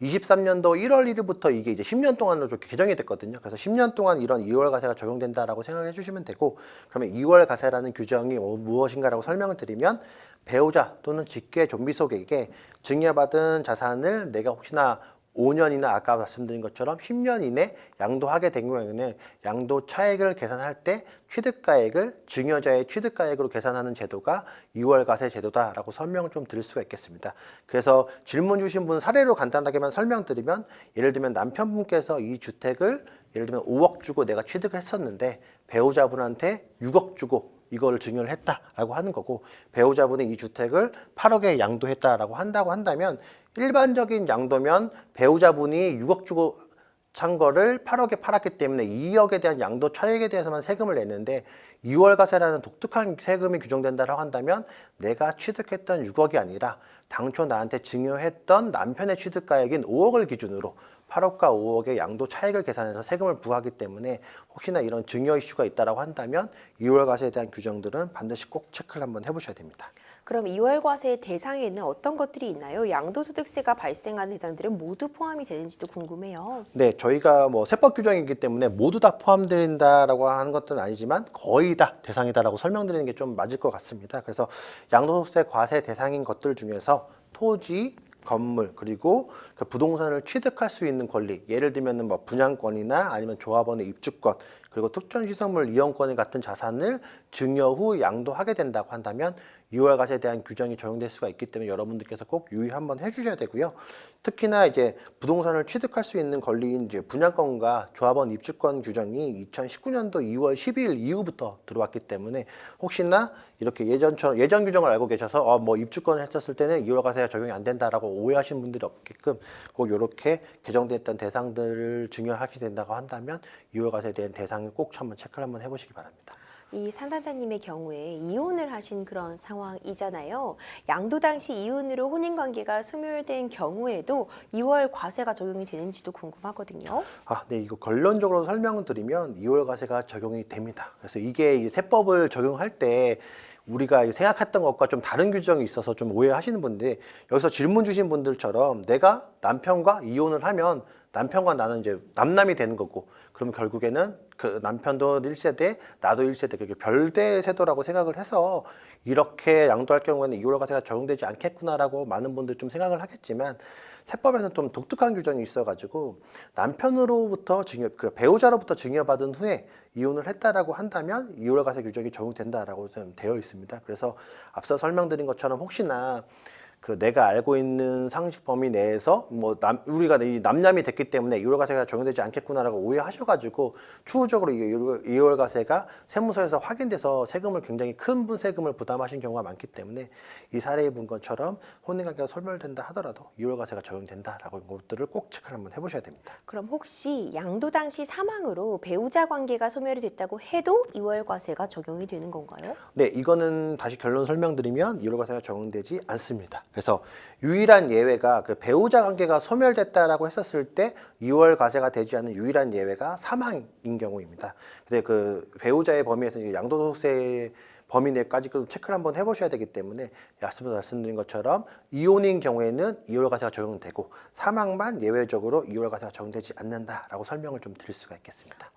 23년도 1월 1일부터 이게 이제 10년 동안으로 좀 개정이 됐거든요. 그래서 10년 동안 이런 2월 과세가 적용된다라고 생각해 주시면 되고, 그러면 2월 과세라는 규정이 무엇인가라고 설명을 드리면 배우자 또는 직계 존비속에게 증여받은 자산을 내가 혹시나 5년이나 아까 말씀드린 것처럼 10년 이내 양도하게 된 경우에는 양도 차액을 계산할 때 취득가액을 증여자의 취득가액으로 계산하는 제도가 2월 과세 제도다라고 설명을 좀 드릴 수가 있겠습니다. 그래서 질문 주신 분 사례로 간단하게만 설명드리면, 예를 들면 남편분께서 이 주택을 예를 들면 5억 주고 내가 취득을 했었는데 배우자분한테 6억 주고 이거를 증여를 했다라고 하는 거고, 배우자분이 이 주택을 8억에 양도했다라고 한다면 일반적인 양도면 배우자분이 6억 주고 산 거를 8억에 팔았기 때문에 2억에 대한 양도 차익에 대해서만 세금을 내는데, 2월 과세라는 독특한 세금이 규정된다고 한다면 내가 취득했던 6억이 아니라 당초 나한테 증여했던 남편의 취득가액인 5억을 기준으로 8억과 5억의 양도 차익을 계산해서 세금을 부과하기 때문에 혹시나 이런 증여 이슈가 있다고 한다면 2월 과세에 대한 규정들은 반드시 꼭 체크를 한번 해보셔야 됩니다. 그럼 2월 과세 대상에는 어떤 것들이 있나요? 양도소득세가 발생하는 대상들은 모두 포함이 되는지도 궁금해요. 네, 저희가 뭐 세법 규정이기 때문에 모두 다 포함된다라고 하는 것은 아니지만 거의 다 대상이다라고 설명드리는 게 좀 맞을 것 같습니다. 그래서 양도소득세 과세 대상인 것들 중에서 토지, 건물, 그리고 그 부동산을 취득할 수 있는 권리, 예를 들면 뭐 분양권이나 아니면 조합원의 입주권, 그리고 특정시설물 이용권 같은 자산을 증여 후 양도하게 된다고 한다면 2월 과세에 대한 규정이 적용될 수가 있기 때문에 여러분들께서 꼭 유의 한번 해주셔야 되고요. 특히나 이제 부동산을 취득할 수 있는 권리인 이제 분양권과 조합원 입주권 규정이 2019년도 2월 12일 이후부터 들어왔기 때문에 혹시나 이렇게 예전 규정을 알고 계셔서 뭐 입주권을 했었을 때는 2월 과세가 적용이 안 된다라고 오해하시는 분들이 없게끔 꼭 이렇게 개정됐던 대상들을 증여하게 된다고 한다면 2월 과세에 대한 대상을 꼭 한번 체크를 한번 해보시기 바랍니다. 이 상담자님의 경우에 이혼을 하신 그런 상황이잖아요. 양도 당시 이혼으로 혼인관계가 소멸된 경우에도 2월 과세가 적용이 되는지도 궁금하거든요. 네, 이거 결론적으로 설명을 드리면 2월 과세가 적용이 됩니다. 그래서 이게 이 세법을 적용할 때 우리가 생각했던 것과 좀 다른 규정이 있어서 좀 오해하시는 분인데, 여기서 질문 주신 분들처럼 내가 남편과 이혼을 하면 남편과 나는 이제 남남이 되는 거고, 그럼 결국에는 그 남편도 1세대, 나도 1세대, 그게 별대 세도라고 생각을 해서 이렇게 양도할 경우에는 2월 과세가 적용되지 않겠구나라고 많은 분들이 좀 생각을 하겠지만, 세법에는 좀 독특한 규정이 있어가지고 남편으로부터 그 배우자로부터 증여받은 후에 이혼을 했다라고 한다면 2월 과세 규정이 적용된다라고 좀 되어 있습니다. 그래서 앞서 설명드린 것처럼 혹시나 그 내가 알고 있는 상식 범위 내에서 뭐 우리가 이 남남이 됐기 때문에 2월 과세가 적용되지 않겠구나라고 오해하셔가지고 추후적으로 이 2월 과세가 세무서에서 확인돼서 세금을 굉장히 큰 세금을 부담하신 경우가 많기 때문에 이 사례에 본 것처럼 혼인관계가 소멸된다 하더라도 2월 과세가 적용된다라고 이런 것들을 꼭 체크를 한번 해보셔야 됩니다. 그럼 혹시 양도 당시 사망으로 배우자 관계가 소멸이 됐다고 해도 2월 과세가 적용이 되는 건가요? 네, 이거는 다시 결론 설명드리면 2월 과세가 적용되지 않습니다. 그래서 유일한 예외가 그 배우자 관계가 소멸됐다라고 했었을 때 2월 과세가 되지 않는 유일한 예외가 사망인 경우입니다. 근데 그 배우자의 범위에서 이제 양도소득세 범위 내까지 체크를 한번 해보셔야 되기 때문에 앞서 말씀드린 것처럼 이혼인 경우에는 2월 과세가 적용되고 사망만 예외적으로 2월 과세가 적용되지 않는다라고 설명을 좀 드릴 수가 있겠습니다.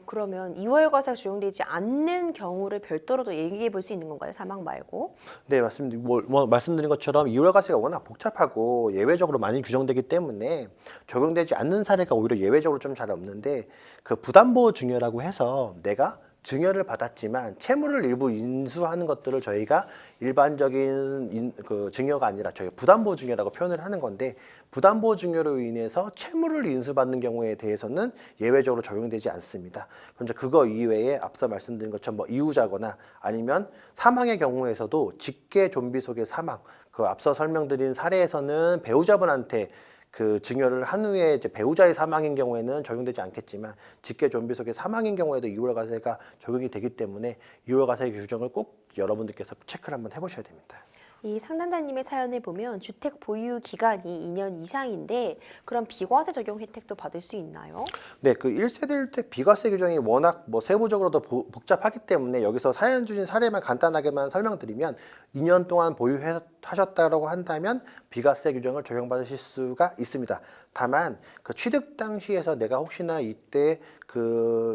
그러면 2월 과세가 적용되지 않는 경우를 별도로 도 얘기해 볼 수 있는 건가요? 사망 말고? 네, 맞습니다. 말씀드린 것처럼 2월 과세가 워낙 복잡하고 예외적으로 많이 규정되기 때문에 적용되지 않는 사례가 오히려 예외적으로 좀 잘 없는데, 그 부담보호 증여라고 해서 내가 증여를 받았지만 채무를 일부 인수하는 것들을 저희가 일반적인 그 증여가 아니라 저희가 부담보 증여라고 표현을 하는 건데, 부담보 증여로 인해서 채무를 인수받는 경우에 대해서는 예외적으로 적용되지 않습니다. 그런데 그거 이외에 앞서 말씀드린 것처럼 뭐 이후자거나 아니면 사망의 경우에서도 직계 좀비 속의 사망, 그 앞서 설명드린 사례에서는 배우자분한테 그 증여를 한 후에 이제 배우자의 사망인 경우에는 적용되지 않겠지만, 직계 좀비 속의 사망인 경우에도 2월 과세가 적용이 되기 때문에 2월 과세 규정을 꼭 여러분들께서 체크를 한번 해보셔야 됩니다. 이 상담자님의 사연을 보면 주택 보유 기간이 2년 이상인데 그럼 비과세 적용 혜택도 받을 수 있나요? 네, 그 1세대 1택 비과세 규정이 워낙 뭐 세부적으로도 복잡하기 때문에 여기서 사연 주신 사례만 간단하게만 설명드리면, 2년 동안 보유하셨다고 한다면 비과세 규정을 적용받으실 수가 있습니다. 다만 그 취득 당시에서 내가 혹시나 이때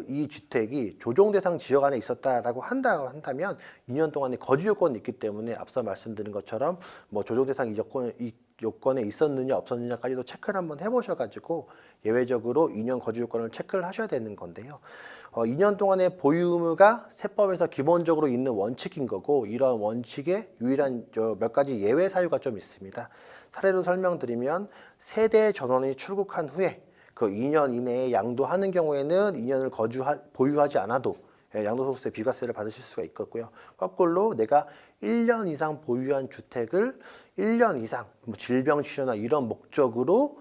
이 주택이 조정 대상 지역 안에 있었다라고 한다면 2년 동안의 거주 요건이 있기 때문에 앞서 말씀드린 것처럼 뭐 조정 대상 요건에 있었느냐 없었느냐까지도 체크를 한번 해보셔가지고 예외적으로 2년 거주 요건을 체크를 하셔야 되는 건데요. 2년 동안의 보유 의무가 세법에서 기본적으로 있는 원칙인 거고, 이러한 원칙에 유일한 몇 가지 예외 사유가 좀 있습니다. 사례로 설명드리면, 세대 전원이 출국한 후에 그 2년 이내에 양도하는 경우에는 2년을 보유하지 않아도 양도소득세 비과세를 받으실 수가 있겠고요. 거꾸로 내가 1년 이상 보유한 주택을 1년 이상 뭐 질병 치료나 이런 목적으로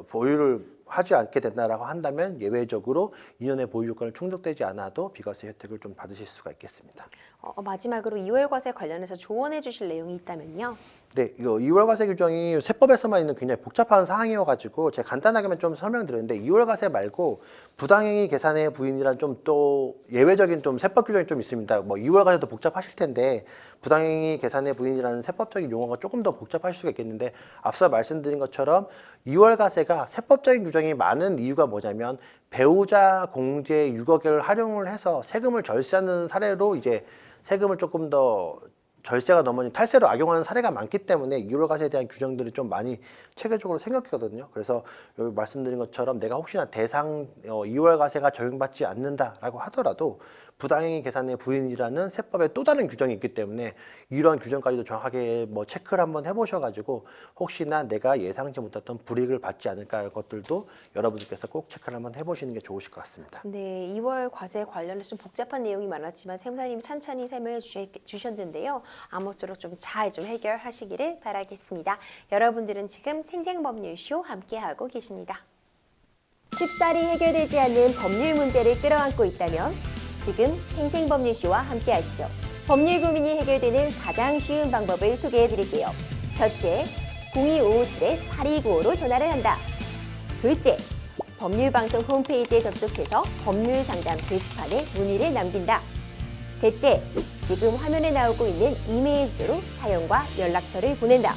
보유를 하지 않게 된다라고 한다면 예외적으로 2년의 보유 요건을 충족되지 않아도 비과세 혜택을 좀 받으실 수가 있겠습니다. 마지막으로 2월 과세 관련해서 조언해 주실 내용이 있다면요. 네, 이거 2월 과세 규정이 세법에서만 있는 굉장히 복잡한 사항이어가지고 제가 간단하게만 좀 설명드렸는데, 2월 과세 말고 부당행위 계산의 부인이란 좀 또 예외적인 좀 세법 규정이 좀 있습니다. 뭐 2월 과세도 복잡하실 텐데 부당행위 계산의 부인이라는 세법적인 용어가 조금 더 복잡하실 수가 있겠는데, 앞서 말씀드린 것처럼 2월 과세가 세법적인 규정이 많은 이유가 뭐냐면, 배우자 공제 6억을 활용을 해서 세금을 절세하는 사례로 이제 세금을 조금 더 절세가 넘어진 탈세로 악용하는 사례가 많기 때문에 2월 과세에 대한 규정들이 좀 많이 체계적으로 생겼거든요. 그래서 여기 말씀드린 것처럼 내가 혹시나 대상 2월 과세가 적용받지 않는다라고 하더라도 부당행위 계산의 부인이라는 세법의 또 다른 규정이 있기 때문에 이런 규정까지도 정확하게 뭐 체크를 한번 해보셔가지고 혹시나 내가 예상치 못했던 불이익을 받지 않을까 할 것들도 여러분들께서 꼭 체크를 한번 해보시는 게 좋으실 것 같습니다. 네, 2월 과세 관련해서 좀 복잡한 내용이 많았지만 세무사님 찬찬히 설명해 주셨는데요. 아무쪼록 좀 잘 좀 해결하시기를 바라겠습니다. 여러분들은 지금 생생법률쇼 함께하고 계십니다. 쉽사리 해결되지 않는 법률 문제를 끌어안고 있다면 지금 생생법률쇼와 함께하시죠. 법률 고민이 해결되는 가장 쉬운 방법을 소개해드릴게요. 첫째, 02-557-8295로 전화를 한다. 둘째, 법률방송 홈페이지에 접속해서 법률상담 게시판에 문의를 남긴다. 셋째, 지금 화면에 나오고 있는 이메일 주소로 사연과 연락처를 보낸다.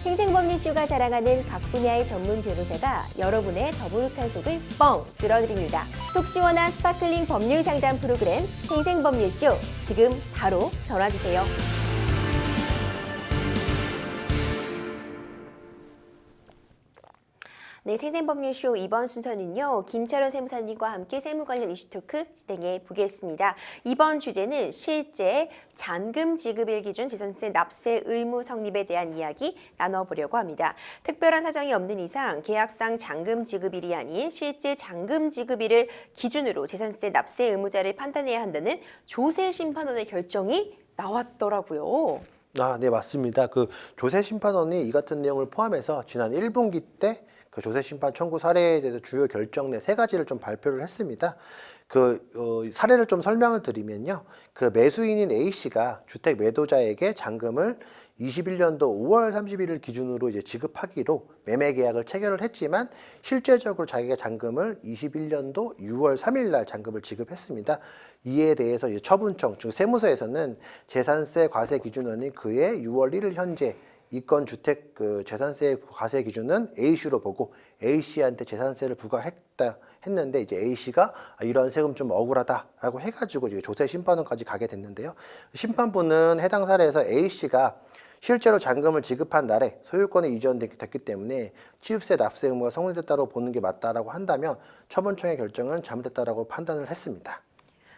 생생법률쇼가 자랑하는 각 분야의 전문 변호사가 여러분의 더부룩한 속을 뻥 뚫어드립니다. 속 시원한 스파클링 법률 상담 프로그램 생생법률쇼, 지금 바로 전화주세요. 네, 생생법률쇼 이번 순서는요, 김철원 세무사님과 함께 세무 관련 이슈 토크 진행해 보겠습니다. 이번 주제는 실제 잔금 지급일 기준 재산세 납세 의무 성립에 대한 이야기 나눠보려고 합니다. 특별한 사정이 없는 이상 계약상 잔금 지급일이 아닌 실제 잔금 지급일을 기준으로 재산세 납세 의무자를 판단해야 한다는 조세심판원의 결정이 나왔더라고요. 네, 맞습니다. 그 조세심판원이 이 같은 내용을 포함해서 지난 1분기 때 그 조세심판 청구 사례에 대해서 주요 결정 내 3가지를 좀 발표를 했습니다. 사례를 좀 설명을 드리면요. 그 매수인인 A씨가 주택 매도자에게 잔금을 21년도 5월 30일을 기준으로 이제 지급하기로 매매 계약을 체결을 했지만, 실제적으로 자기가 잔금을 21년도 6월 3일 날 잔금을 지급했습니다. 이에 대해서 이제 처분청, 즉 세무서에서는 재산세 과세 기준원이 그해 6월 1일 현재 이건 주택 재산세 과세 기준은 A씨로 보고 A씨한테 재산세를 부과했다 했는데, 이제 A씨가 이런 세금 좀 억울하다라고 해가지고 이제 조세 심판원까지 가게 됐는데요. 심판부는 해당 사례에서 A씨가 실제로 잔금을 지급한 날에 소유권이 이전됐기 때문에 취득세 납세 의무가 성립됐다고 보는 게 맞다라고 한다면 처분청의 결정은 잘못됐다라고 판단을 했습니다.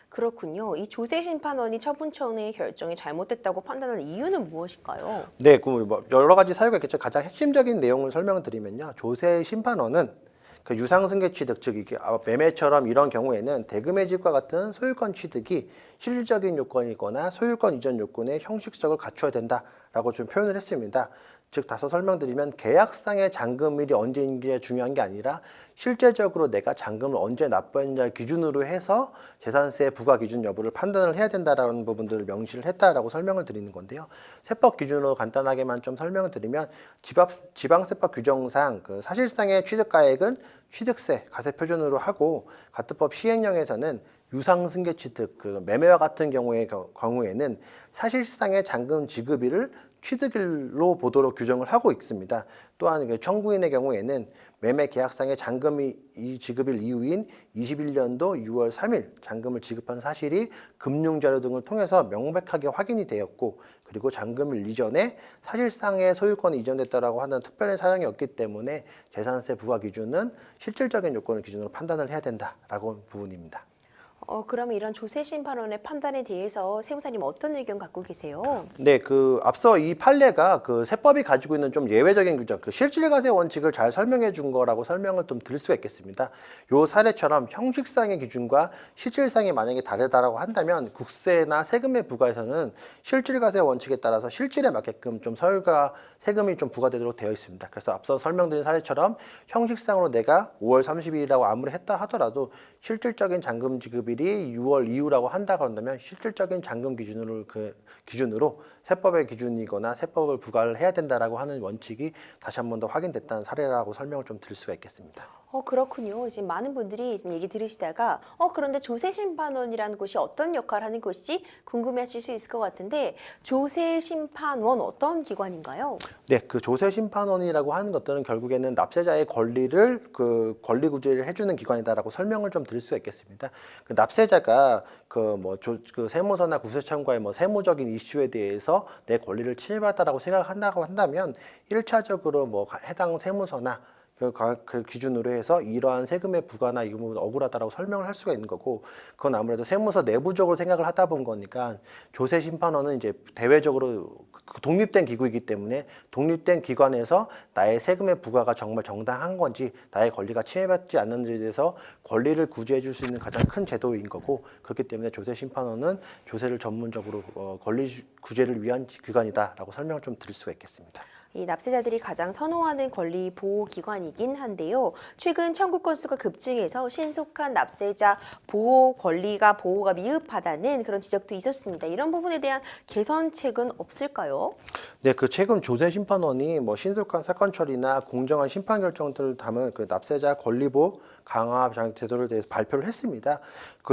그렇군요. 이 조세 심판원이 처분청의 결정이 잘못됐다고 판단한 이유는 무엇일까요? 네, 뭐 여러 가지 사유가 있겠죠. 가장 핵심적인 내용을 설명을 드리면요. 조세 심판원은 그 유상승계 취득, 즉 이게 매매처럼 이런 경우에는 대금해집과 같은 소유권 취득이 실질적인 요건이거나 소유권 이전 요건의 형식적을 갖춰야 된다라고 좀 표현을 했습니다. 즉 다소 설명드리면 계약상의 잔금일이 언제인지 중요한 게 아니라 실제적으로 내가 잔금을 언제 납부했느냐를 기준으로 해서 재산세 부과 기준 여부를 판단을 해야 된다라는 부분들을 명시를 했다라고 설명을 드리는 건데요. 세법 기준으로 간단하게만 좀 설명을 드리면 지방세법 규정상 그 사실상의 취득가액은 취득세, 가세 표준으로 하고 가투법 시행령에서는 유상승계 취득, 그 매매와 같은 경우에는 사실상의 잔금 지급일을 취득일로 보도록 규정을 하고 있습니다. 또한 청구인의 경우에는 매매 계약상의 잔금이 이 지급일 이후인 21년도 6월 3일 잔금을 지급한 사실이 금융자료 등을 통해서 명백하게 확인이 되었고, 그리고 잔금일 이전에 사실상의 소유권이 이전됐다라고 하는 특별한 사정이 없기 때문에 재산세 부과 기준은 실질적인 요건을 기준으로 판단을 해야 된다라고 하는 부분입니다. 그러면 이런 조세 심판원의 판단에 대해서 세무사님 어떤 의견 갖고 계세요? 네, 앞서 이 판례가 세법이 가지고 있는 좀 예외적인 규정, 실질과세 원칙을 잘 설명해 준 거라고 설명을 좀 드릴 수가 있겠습니다. 요 사례처럼 형식상의 기준과 실질상이 만약에 다르다라고 한다면 국세나 세금의 부과에서는 실질과세 원칙에 따라서 실질에 맞게끔 좀 세금이 좀 부과되도록 되어 있습니다. 그래서 앞서 설명드린 사례처럼 형식상으로 내가 5월 30일이라고 아무리 했다 하더라도 실질적인 잔금 지급일이 6월 이후라고 한다고 한다면 실질적인 잔금 기준으로 세법의 기준이거나 세법을 부과를 해야 된다라고 하는 원칙이 다시 한 번 더 확인됐다는 사례라고 설명을 좀 드릴 수가 있겠습니다. 그렇군요. 지금 많은 분들이 지금 얘기 들으시다가 그런데 조세심판원이라는 곳이 어떤 역할을 하는 곳이 궁금해하실 수 있을 것 같은데, 조세심판원 어떤 기관인가요? 네, 조세심판원이라고 하는 것들은 결국에는 납세자의 권리를 권리 구제를 해주는 기관이다라고 설명을 좀 드릴 수가 있겠습니다. 납세자가 세무서나 국세청과의 세무적인 이슈에 대해서 내 권리를 침해받았다라고 생각한다고 한다면 1차적으로 해당 세무서나 그 기준으로 해서 이러한 세금의 부과나 이 부분 억울하다라고 설명을 할 수가 있는 거고, 그건 아무래도 세무서 내부적으로 생각을 하다 본 거니까 조세심판원은 이제 대외적으로 독립된 기구이기 때문에 독립된 기관에서 나의 세금의 부과가 정말 정당한 건지 나의 권리가 침해받지 않는지에 대해서 권리를 구제해 줄 수 있는 가장 큰 제도인 거고, 그렇기 때문에 조세심판원은 조세를 전문적으로 권리 구제를 위한 기관이다라고 설명을 좀 드릴 수가 있겠습니다. 이 납세자들이 가장 선호하는 권리 보호 기관이긴 한데요. 최근 청구 건수가 급증해서 신속한 납세자 보호가 미흡하다는 그런 지적도 있었습니다. 이런 부분에 대한 개선책은 없을까요? 네, 최근 조세심판원이 신속한 사건 처리나 공정한 심판 결정들을 담은 납세자 권리 보호 강화 제도를 대해서 발표를 했습니다.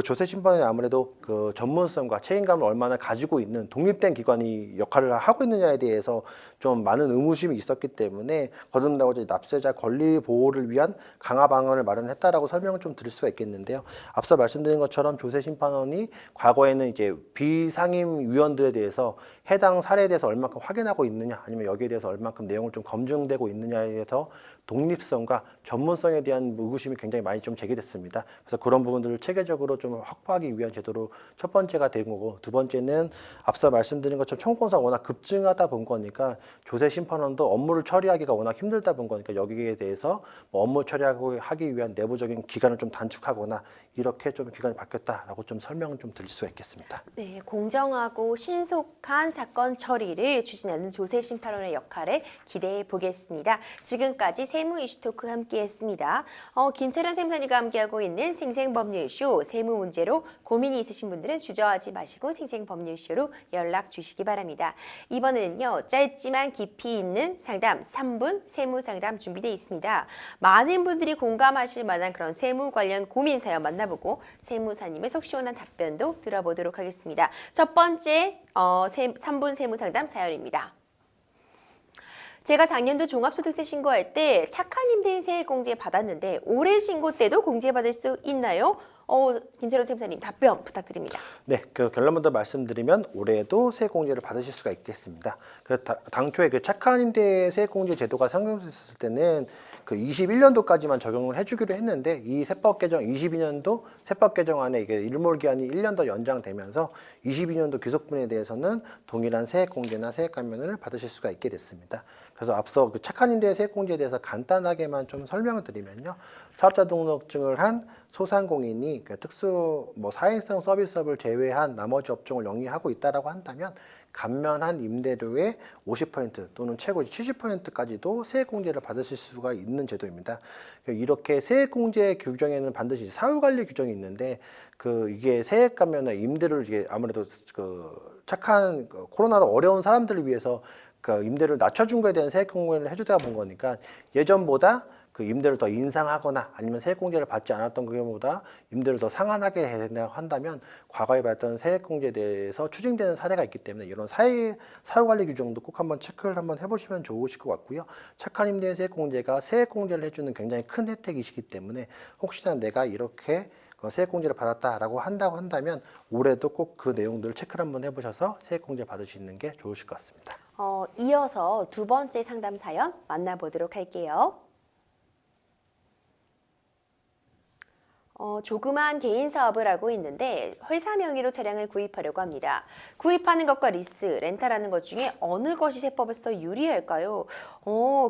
조세심판원이 아무래도 전문성과 책임감을 얼마나 가지고 있는 독립된 기관이 역할을 하고 있느냐에 대해서 좀 많은 의무심이 있었기 때문에 거듭나고 납세자 권리 보호를 위한 강화 방안을 마련했다라고 설명을 좀 드릴 수가 있겠는데요. 앞서 말씀드린 것처럼 조세심판원이 과거에는 이제 비상임 위원들에 대해서 해당 사례에 대해서 얼마큼 확인하고 있느냐, 아니면 여기에 대해서 얼마큼 내용을 좀 검증되고 있느냐에 대해서 독립성과 전문성에 대한 의구심이 굉장히 많이 좀 제기됐습니다. 그래서 그런 부분들을 체계적으로 좀 확보하기 위한 제도로 첫 번째가 된 거고, 두 번째는 앞서 말씀드린 것처럼 청구건수가 워낙 급증하다 본 거니까 조세심판원도 업무를 처리하기가 워낙 힘들다 본 거니까 여기에 대해서 업무 처리하기 위한 내부적인 기간을 좀 단축하거나 이렇게 좀 기간이 바뀌었다라고 좀 설명을 좀 드릴 수가 있겠습니다. 네, 공정하고 신속한 사건 처리를 추진하는 조세심판원의 역할을 기대해 보겠습니다. 지금까지 세무 이슈 토크 함께했습니다. 김철현 세무사님과 함께하고 있는 생생법률쇼, 세무 문제로 고민이 있으신 분들은 주저하지 마시고 생생법률쇼로 연락 주시기 바랍니다. 이번에는요, 짧지만 깊이 있는 상담 3분 세무 상담 준비되어 있습니다. 많은 분들이 공감하실 만한 그런 세무 관련 고민 사연 만나보고 세무사님의 속 시원한 답변도 들어보도록 하겠습니다. 첫 번째 3분 세무 상담 사연입니다. 제가 작년도 종합소득세 신고할 때 착한 임대인 세액공제 받았는데 올해 신고 때도 공제받을 수 있나요? 김철원 세무사님 답변 부탁드립니다. 네, 그 결론부터 말씀드리면 올해도 세액공제를 받으실 수가 있겠습니다. 당초에 그 착한 임대 세액공제 제도가 상정됐을 때는 그 21년도까지만 적용을 해주기로 했는데 이 세법 개정 22년도 세법 개정안에 이게 일몰 기한이 1년 더 연장되면서 22년도 귀속분에 대해서는 동일한 세액공제나 세액 감면을 받으실 수가 있게 됐습니다. 그래서 앞서 그 착한 임대 세액공제에 대해서 간단하게만 좀 설명을 드리면요. 사업자 등록증을 한 소상공인이 그 특수 뭐 사행성 서비스업을 제외한 나머지 업종을 영위하고 있다라고 한다면 감면한 임대료의 50% 또는 최고 70%까지도 세액공제를 받으실 수가 있는 제도입니다. 이렇게 세액공제 규정에는 반드시 사후관리 규정이 있는데 이게 세액 감면이나 임대료를 이게 아무래도 착한 코로나로 어려운 사람들을 위해서 임대료를 낮춰준 거에 대한 세액공제를 해주다 본 거니까 예전보다 임대를 더 인상하거나 아니면 세액공제를 받지 않았던 경우보다 임대를 더 상한하게 된다고 한다면 과거에 받았던 세액공제에 대해서 추징되는 사례가 있기 때문에 이런 사후관리 규정도 꼭 한번 체크를 한번 해보시면 좋으실 것 같고요. 착한 임대 세액공제가 세액공제를 해주는 굉장히 큰 혜택이시기 때문에 혹시나 내가 이렇게 세액공제를 받았다라고 한다면 올해도 꼭 그 내용들을 체크를 한번 해보셔서 세액공제 받으시는 게 좋으실 것 같습니다. 이어서 두 번째 상담 사연 만나보도록 할게요. 조그만 개인 사업을 하고 있는데 회사 명의로 차량을 구입하려고 합니다. 구입하는 것과 리스, 렌탈하는 것 중에 어느 것이 세법에서 유리할까요?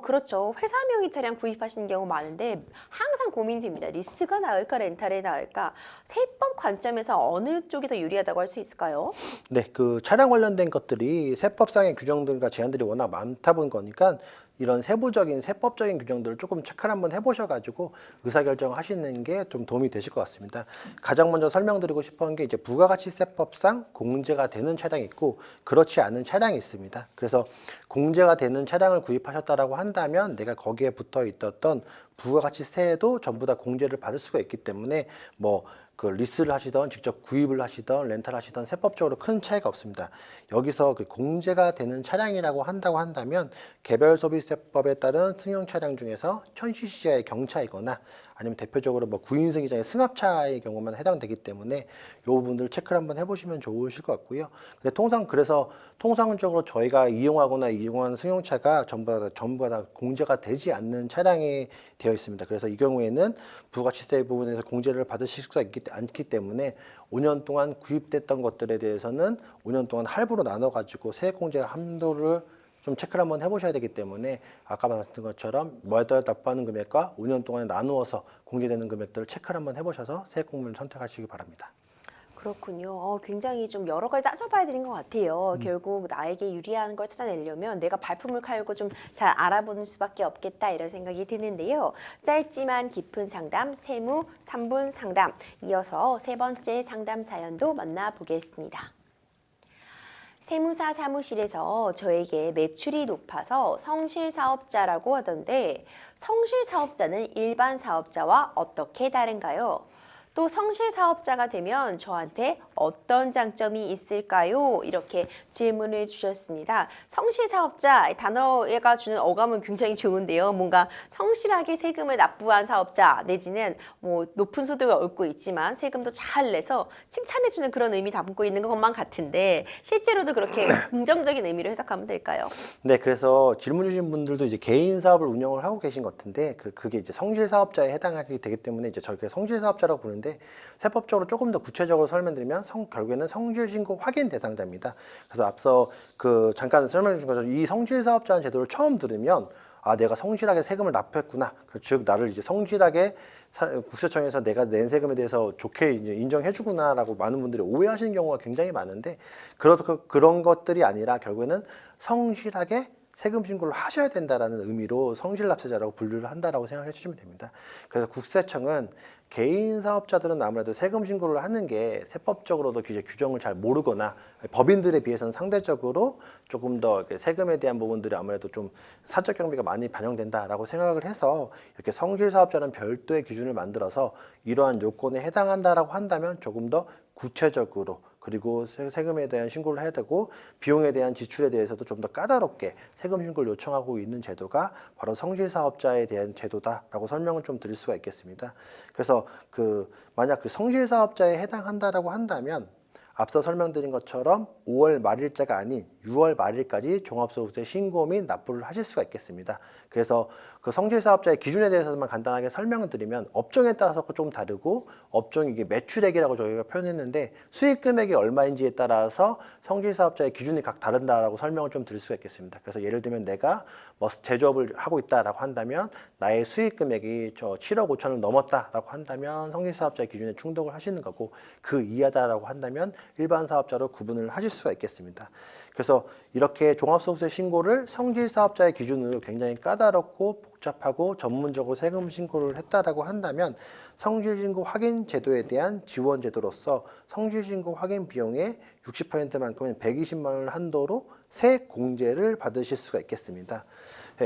그렇죠. 회사 명의 차량 구입하시는 경우 많은데 항상 고민이 됩니다. 리스가 나을까, 렌탈이 나을까? 세법 관점에서 어느 쪽이 더 유리하다고 할 수 있을까요? 네, 그 차량 관련된 것들이 세법상의 규정들과 제한들이 워낙 많다 본 거니까 이런 세부적인 세법적인 규정들을 조금 체크를 한번 해보셔가지고 의사결정을 하시는 게 좀 도움이 되실 것 같습니다. 가장 먼저 설명드리고 싶은 게 이제 부가가치세법상 공제가 되는 차량이 있고 그렇지 않은 차량이 있습니다. 그래서 공제가 되는 차량을 구입하셨다라고 한다면 내가 거기에 붙어 있었던 부가가치세도 전부 다 공제를 받을 수가 있기 때문에 리스를 하시던 직접 구입을 하시던 렌탈 하시던 세법적으로 큰 차이가 없습니다. 여기서 공제가 되는 차량이라고 한다면 개별소비세법에 따른 승용 차량 중에서 1000cc 이하의 경차이거나 아니면 대표적으로 9인승 이상의 승합차의 경우만 해당되기 때문에 이 부분들 체크를 한번 해보시면 좋으실 것 같고요. 근데 통상적으로 저희가 이용하거나 이용하는 승용차가 전부 다 공제가 되지 않는 차량이 되어 있습니다. 그래서 이 경우에는 부가치세 부분에서 공제를 받으실 수가 않기 때문에 5년 동안 구입됐던 것들에 대해서는 5년 동안 할부로 나눠가지고 세액공제 한도를 좀 체크를 한번 해보셔야 되기 때문에 아까 말씀드린 것처럼 매달 납부하는 금액과 5년 동안 나누어서 공제되는 금액들을 체크를 한번 해보셔서 세액공제를 선택하시기 바랍니다. 그렇군요. 굉장히 좀 여러 가지 따져봐야 되는 것 같아요. 결국 나에게 유리한 걸 찾아내려면 내가 발품을 깔고 좀 잘 알아보는 수밖에 없겠다 이런 생각이 드는데요. 짧지만 깊은 상담, 세무 3분 상담. 이어서 세 번째 상담 사연도 만나보겠습니다. 세무사 사무실에서 저에게 매출이 높아서 성실사업자라고 하던데 성실사업자는 일반 사업자와 어떻게 다른가요? 또 성실사업자가 되면 저한테 어떤 장점이 있을까요? 이렇게 질문을 주셨습니다. 성실사업자 단어가 주는 어감은 굉장히 좋은데요. 뭔가 성실하게 세금을 납부한 사업자 내지는 높은 소득을 얻고 있지만 세금도 잘 내서 칭찬해주는 그런 의미 담고 있는 것만 같은데 실제로도 그렇게 긍정적인 의미로 해석하면 될까요? 네, 그래서 질문 주신 분들도 이제 개인 사업을 운영을 하고 계신 것 같은데 그게 이제 성실사업자에 해당하게 되기 때문에 이제 저희가 성실사업자라고 부르는데 세법적으로 조금 더 구체적으로 설명드리면 결국에는 성실신고 확인 대상자입니다. 그래서 앞서 잠깐 설명해 주신 것처럼 이 성실사업자라는 제도를 처음 들으면 내가 성실하게 세금을 납부했구나. 즉 나를 이제 성실하게 국세청에서 내가 낸 세금에 대해서 좋게 이제 인정해주구나라고 많은 분들이 오해하시는 경우가 굉장히 많은데 그런 것들이 아니라 결국에는 성실하게 세금 신고를 하셔야 된다라는 의미로 성실납세자라고 분류를 한다라고 생각해 주시면 됩니다. 그래서 국세청은 개인 사업자들은 아무래도 세금 신고를 하는 게 세법적으로도 규정을 잘 모르거나 법인들에 비해서는 상대적으로 조금 더 세금에 대한 부분들이 아무래도 좀 사적 경비가 많이 반영된다라고 생각을 해서 이렇게 성실 사업자는 별도의 기준을 만들어서 이러한 요건에 해당한다라고 한다면 조금 더 구체적으로 그리고 세금에 대한 신고를 해야 되고 비용에 대한 지출에 대해서도 좀 더 까다롭게 세금 신고를 요청하고 있는 제도가 바로 성실사업자에 대한 제도다라고 설명을 좀 드릴 수가 있겠습니다. 그래서 만약 그 성실사업자에 해당한다라고 한다면 앞서 설명드린 것처럼 5월 말일자가 아닌 6월 말일까지 종합소득세 신고 및 납부를 하실 수가 있겠습니다. 그래서 그 성실사업자의 기준에 대해서만 간단하게 설명을 드리면 업종에 따라서 좀 다르고 업종이 이게 매출액이라고 저희가 표현했는데 수익 금액이 얼마인지에 따라서 성실사업자의 기준이 각 다른다라고 설명을 좀 드릴 수가 있겠습니다. 그래서 예를 들면 내가 뭐 제조업을 하고 있다라고 한다면 나의 수익 금액이 7억 5천을 넘었다라고 한다면 성실사업자의 기준에 충족을 하시는 거고 그 이하다라고 한다면 일반 사업자로 구분을 하실 수가 있겠습니다. 그래서 이렇게 종합소득세 신고를 성실사업자의 기준으로 굉장히 까다롭고 복잡하고 전문적으로 세금 신고를 했다라고 한다면 성실신고 확인 제도에 대한 지원 제도로서 성실신고 확인 비용의 60%만큼은 120만 원을 한도로 세액 공제를 받으실 수가 있겠습니다.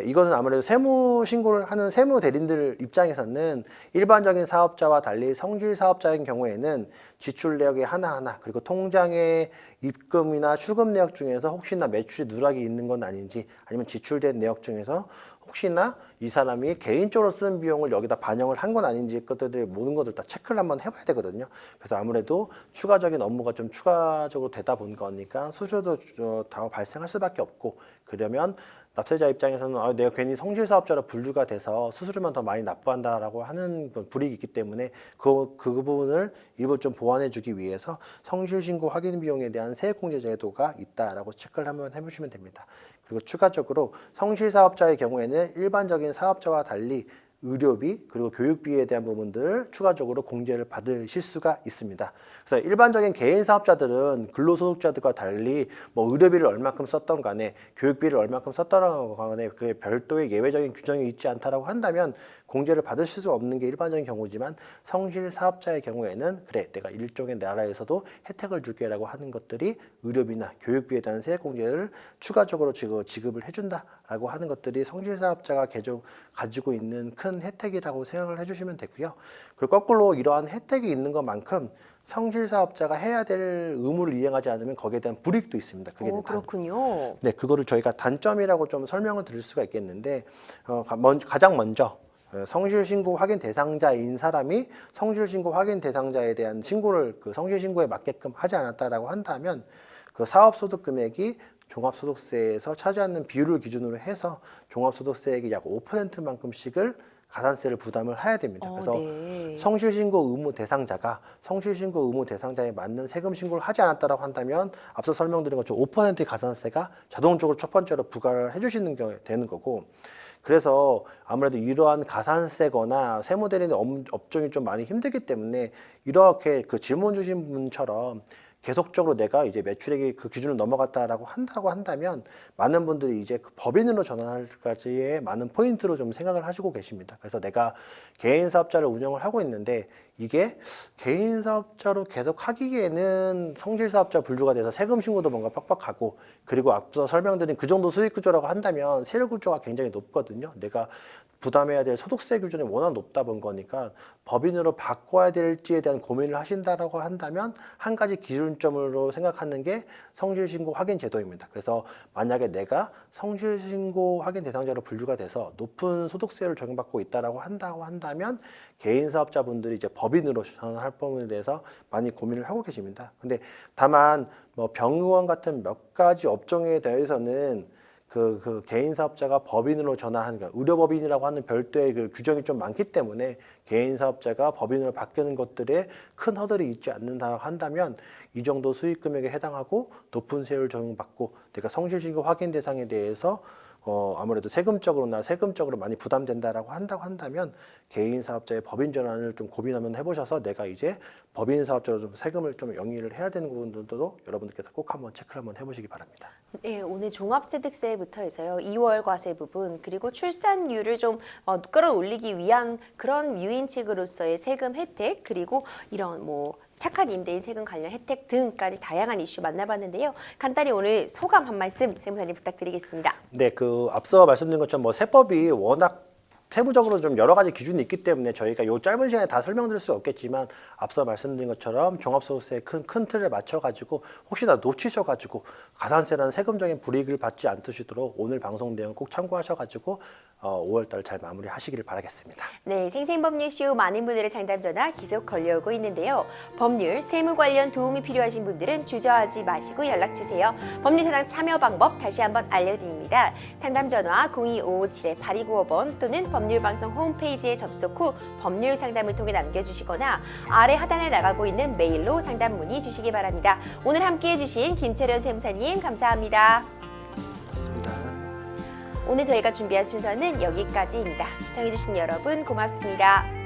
이거는 아무래도 세무 신고를 하는 세무 대리인들 입장에서는 일반적인 사업자와 달리 성실 사업자인 경우에는 지출 내역의 하나하나 그리고 통장의 입금이나 출금 내역 중에서 혹시나 매출이 누락이 있는 건 아닌지 아니면 지출된 내역 중에서 혹시나 이 사람이 개인적으로 쓴 비용을 여기다 반영을 한 건 아닌지 것들 모든 것들 다 체크를 한번 해봐야 되거든요. 그래서 아무래도 추가적인 업무가 좀 추가적으로 되다 본 거니까 수수료도 다 발생할 수밖에 없고 그러면 납세자 입장에서는 내가 괜히 성실사업자로 분류가 돼서 수수료만 더 많이 납부한다라고 하는 불이익이 있기 때문에 그 부분을 일부 좀 보완해주기 위해서 성실신고 확인 비용에 대한 세액공제 제도가 있다라고 체크를 한번 해보시면 됩니다. 그리고 추가적으로 성실사업자의 경우에는 일반적인 사업자와 달리 의료비 그리고 교육비에 대한 부분들을 추가적으로 공제를 받으실 수가 있습니다. 그래서 일반적인 개인 사업자들은 근로소득자들과 달리 뭐 의료비를 얼마큼 썼던 간에 교육비를 얼마큼 썼던 간에 그게 별도의 예외적인 규정이 있지 않다라고 한다면 공제를 받으실 수 없는 게 일반적인 경우지만 성실 사업자의 경우에는 그래 내가 일종의 나라에서도 혜택을 줄게라고 하는 것들이 의료비나 교육비에 대한 세액 공제를 추가적으로 지급을 해준다라고 하는 것들이 성실 사업자가 가지고 있는 큰 혜택이라고 생각을 해주시면 되고요. 그리고 거꾸로 이러한 혜택이 있는 것만큼 성실 사업자가 해야 될 의무를 이행하지 않으면 거기에 대한 불이익도 있습니다. 그게 그렇군요. 네, 그거를 저희가 단점이라고 좀 설명을 드릴 수가 있겠는데 가장 먼저 성실신고 확인 대상자인 사람이 성실신고 확인 대상자에 대한 신고를 그 성실신고에 맞게끔 하지 않았다라고 한다면 그 사업소득 금액이 종합소득세에서 차지하는 비율을 기준으로 해서 종합소득세액이 약 5%만큼씩을 가산세를 부담을 해야 됩니다. 그래서 네. 성실신고 의무 대상자가 성실신고 의무 대상자에 맞는 세금 신고를 하지 않았다고 한다면 앞서 설명드린 것처럼 5%의 가산세가 자동적으로 첫 번째로 부과를 해주시는 게 되는 거고 그래서 아무래도 이러한 가산세거나 세무대리인 업종이 좀 많이 힘들기 때문에 이렇게 그 질문 주신 분처럼 계속적으로 내가 이제 매출액이 그 기준을 넘어갔다라고 한다면 많은 분들이 이제 그 법인으로 전환할까지의 많은 포인트로 좀 생각을 하시고 계십니다. 그래서 내가 개인 사업자를 운영을 하고 있는데 이게 개인 사업자로 계속 하기에는 성실 사업자 분류가 돼서 세금 신고도 뭔가 빡빡하고 그리고 앞서 설명드린 그 정도 수익 구조라고 한다면 세율 구조가 굉장히 높거든요. 내가 부담해야 될 소득세 기준이 워낙 높다 본 거니까 법인으로 바꿔야 될지에 대한 고민을 하신다라고 한다면 한 가지 기준점으로 생각하는 게 성실신고 확인 제도입니다. 그래서 만약에 내가 성실신고 확인 대상자로 분류가 돼서 높은 소득세를 적용받고 있다라고 한다면 개인 사업자분들이 이제 법인으로 전환할 부분에 대해서 많이 고민을 하고 계십니다. 근데 다만 뭐 병의원 같은 몇 가지 업종에 대해서는 그 개인 사업자가 법인으로 전환하는 거, 의료법인이라고 하는 별도의 그 규정이 좀 많기 때문에 개인 사업자가 법인으로 바뀌는 것들에 큰 허들이 있지 않는다 한다면 이 정도 수익 금액에 해당하고 높은 세율 적용받고 내가 성실신고 확인 대상에 대해서 아무래도 세금적으로 많이 부담된다라고 한다면 개인 사업자의 법인 전환을 좀 고민하면 해보셔서 내가 이제 법인 사업자로 좀 세금을 좀 영위를 해야 되는 부분들도 여러분들께서 꼭 한번 체크를 한번 해보시기 바랍니다. 네, 오늘 종합소득세부터 해서요. 2월 과세 부분 그리고 출산율을 좀 끌어올리기 위한 그런 유인책으로서의 세금 혜택 그리고 이런 뭐 착한 임대인 세금 관련 혜택 등까지 다양한 이슈 만나봤는데요. 간단히 오늘 소감 한 말씀 세무사님 부탁드리겠습니다. 네, 그 앞서 말씀드린 것처럼 뭐 세법이 워낙 세부적으로 좀 여러 가지 기준이 있기 때문에 저희가 이 짧은 시간에 다 설명드릴 수 없겠지만 앞서 말씀드린 것처럼 종합소득세의 큰 틀을 맞춰가지고 혹시나 놓치셔가지고 가산세라는 세금적인 불이익을 받지 않으시도록 오늘 방송 내용 꼭 참고하셔가지고 5월달 잘 마무리하시기를 바라겠습니다. 네, 생생법률쇼 많은 분들의 상담 전화 계속 걸려오고 있는데요. 법률, 세무 관련 도움이 필요하신 분들은 주저하지 마시고 연락주세요. 법률사당 참여 방법 다시 한번 알려드립니다. 상담 전화 02557-8295번 또는 법률방송 홈페이지에 접속 후 법률 상담을 통해 남겨주시거나 아래 하단에 나가고 있는 메일로 상담 문의 주시기 바랍니다. 오늘 함께해 주신 김채련 세무사님 감사합니다. 고맙습니다. 오늘 저희가 준비한 순서는 여기까지입니다. 시청해주신 여러분 고맙습니다.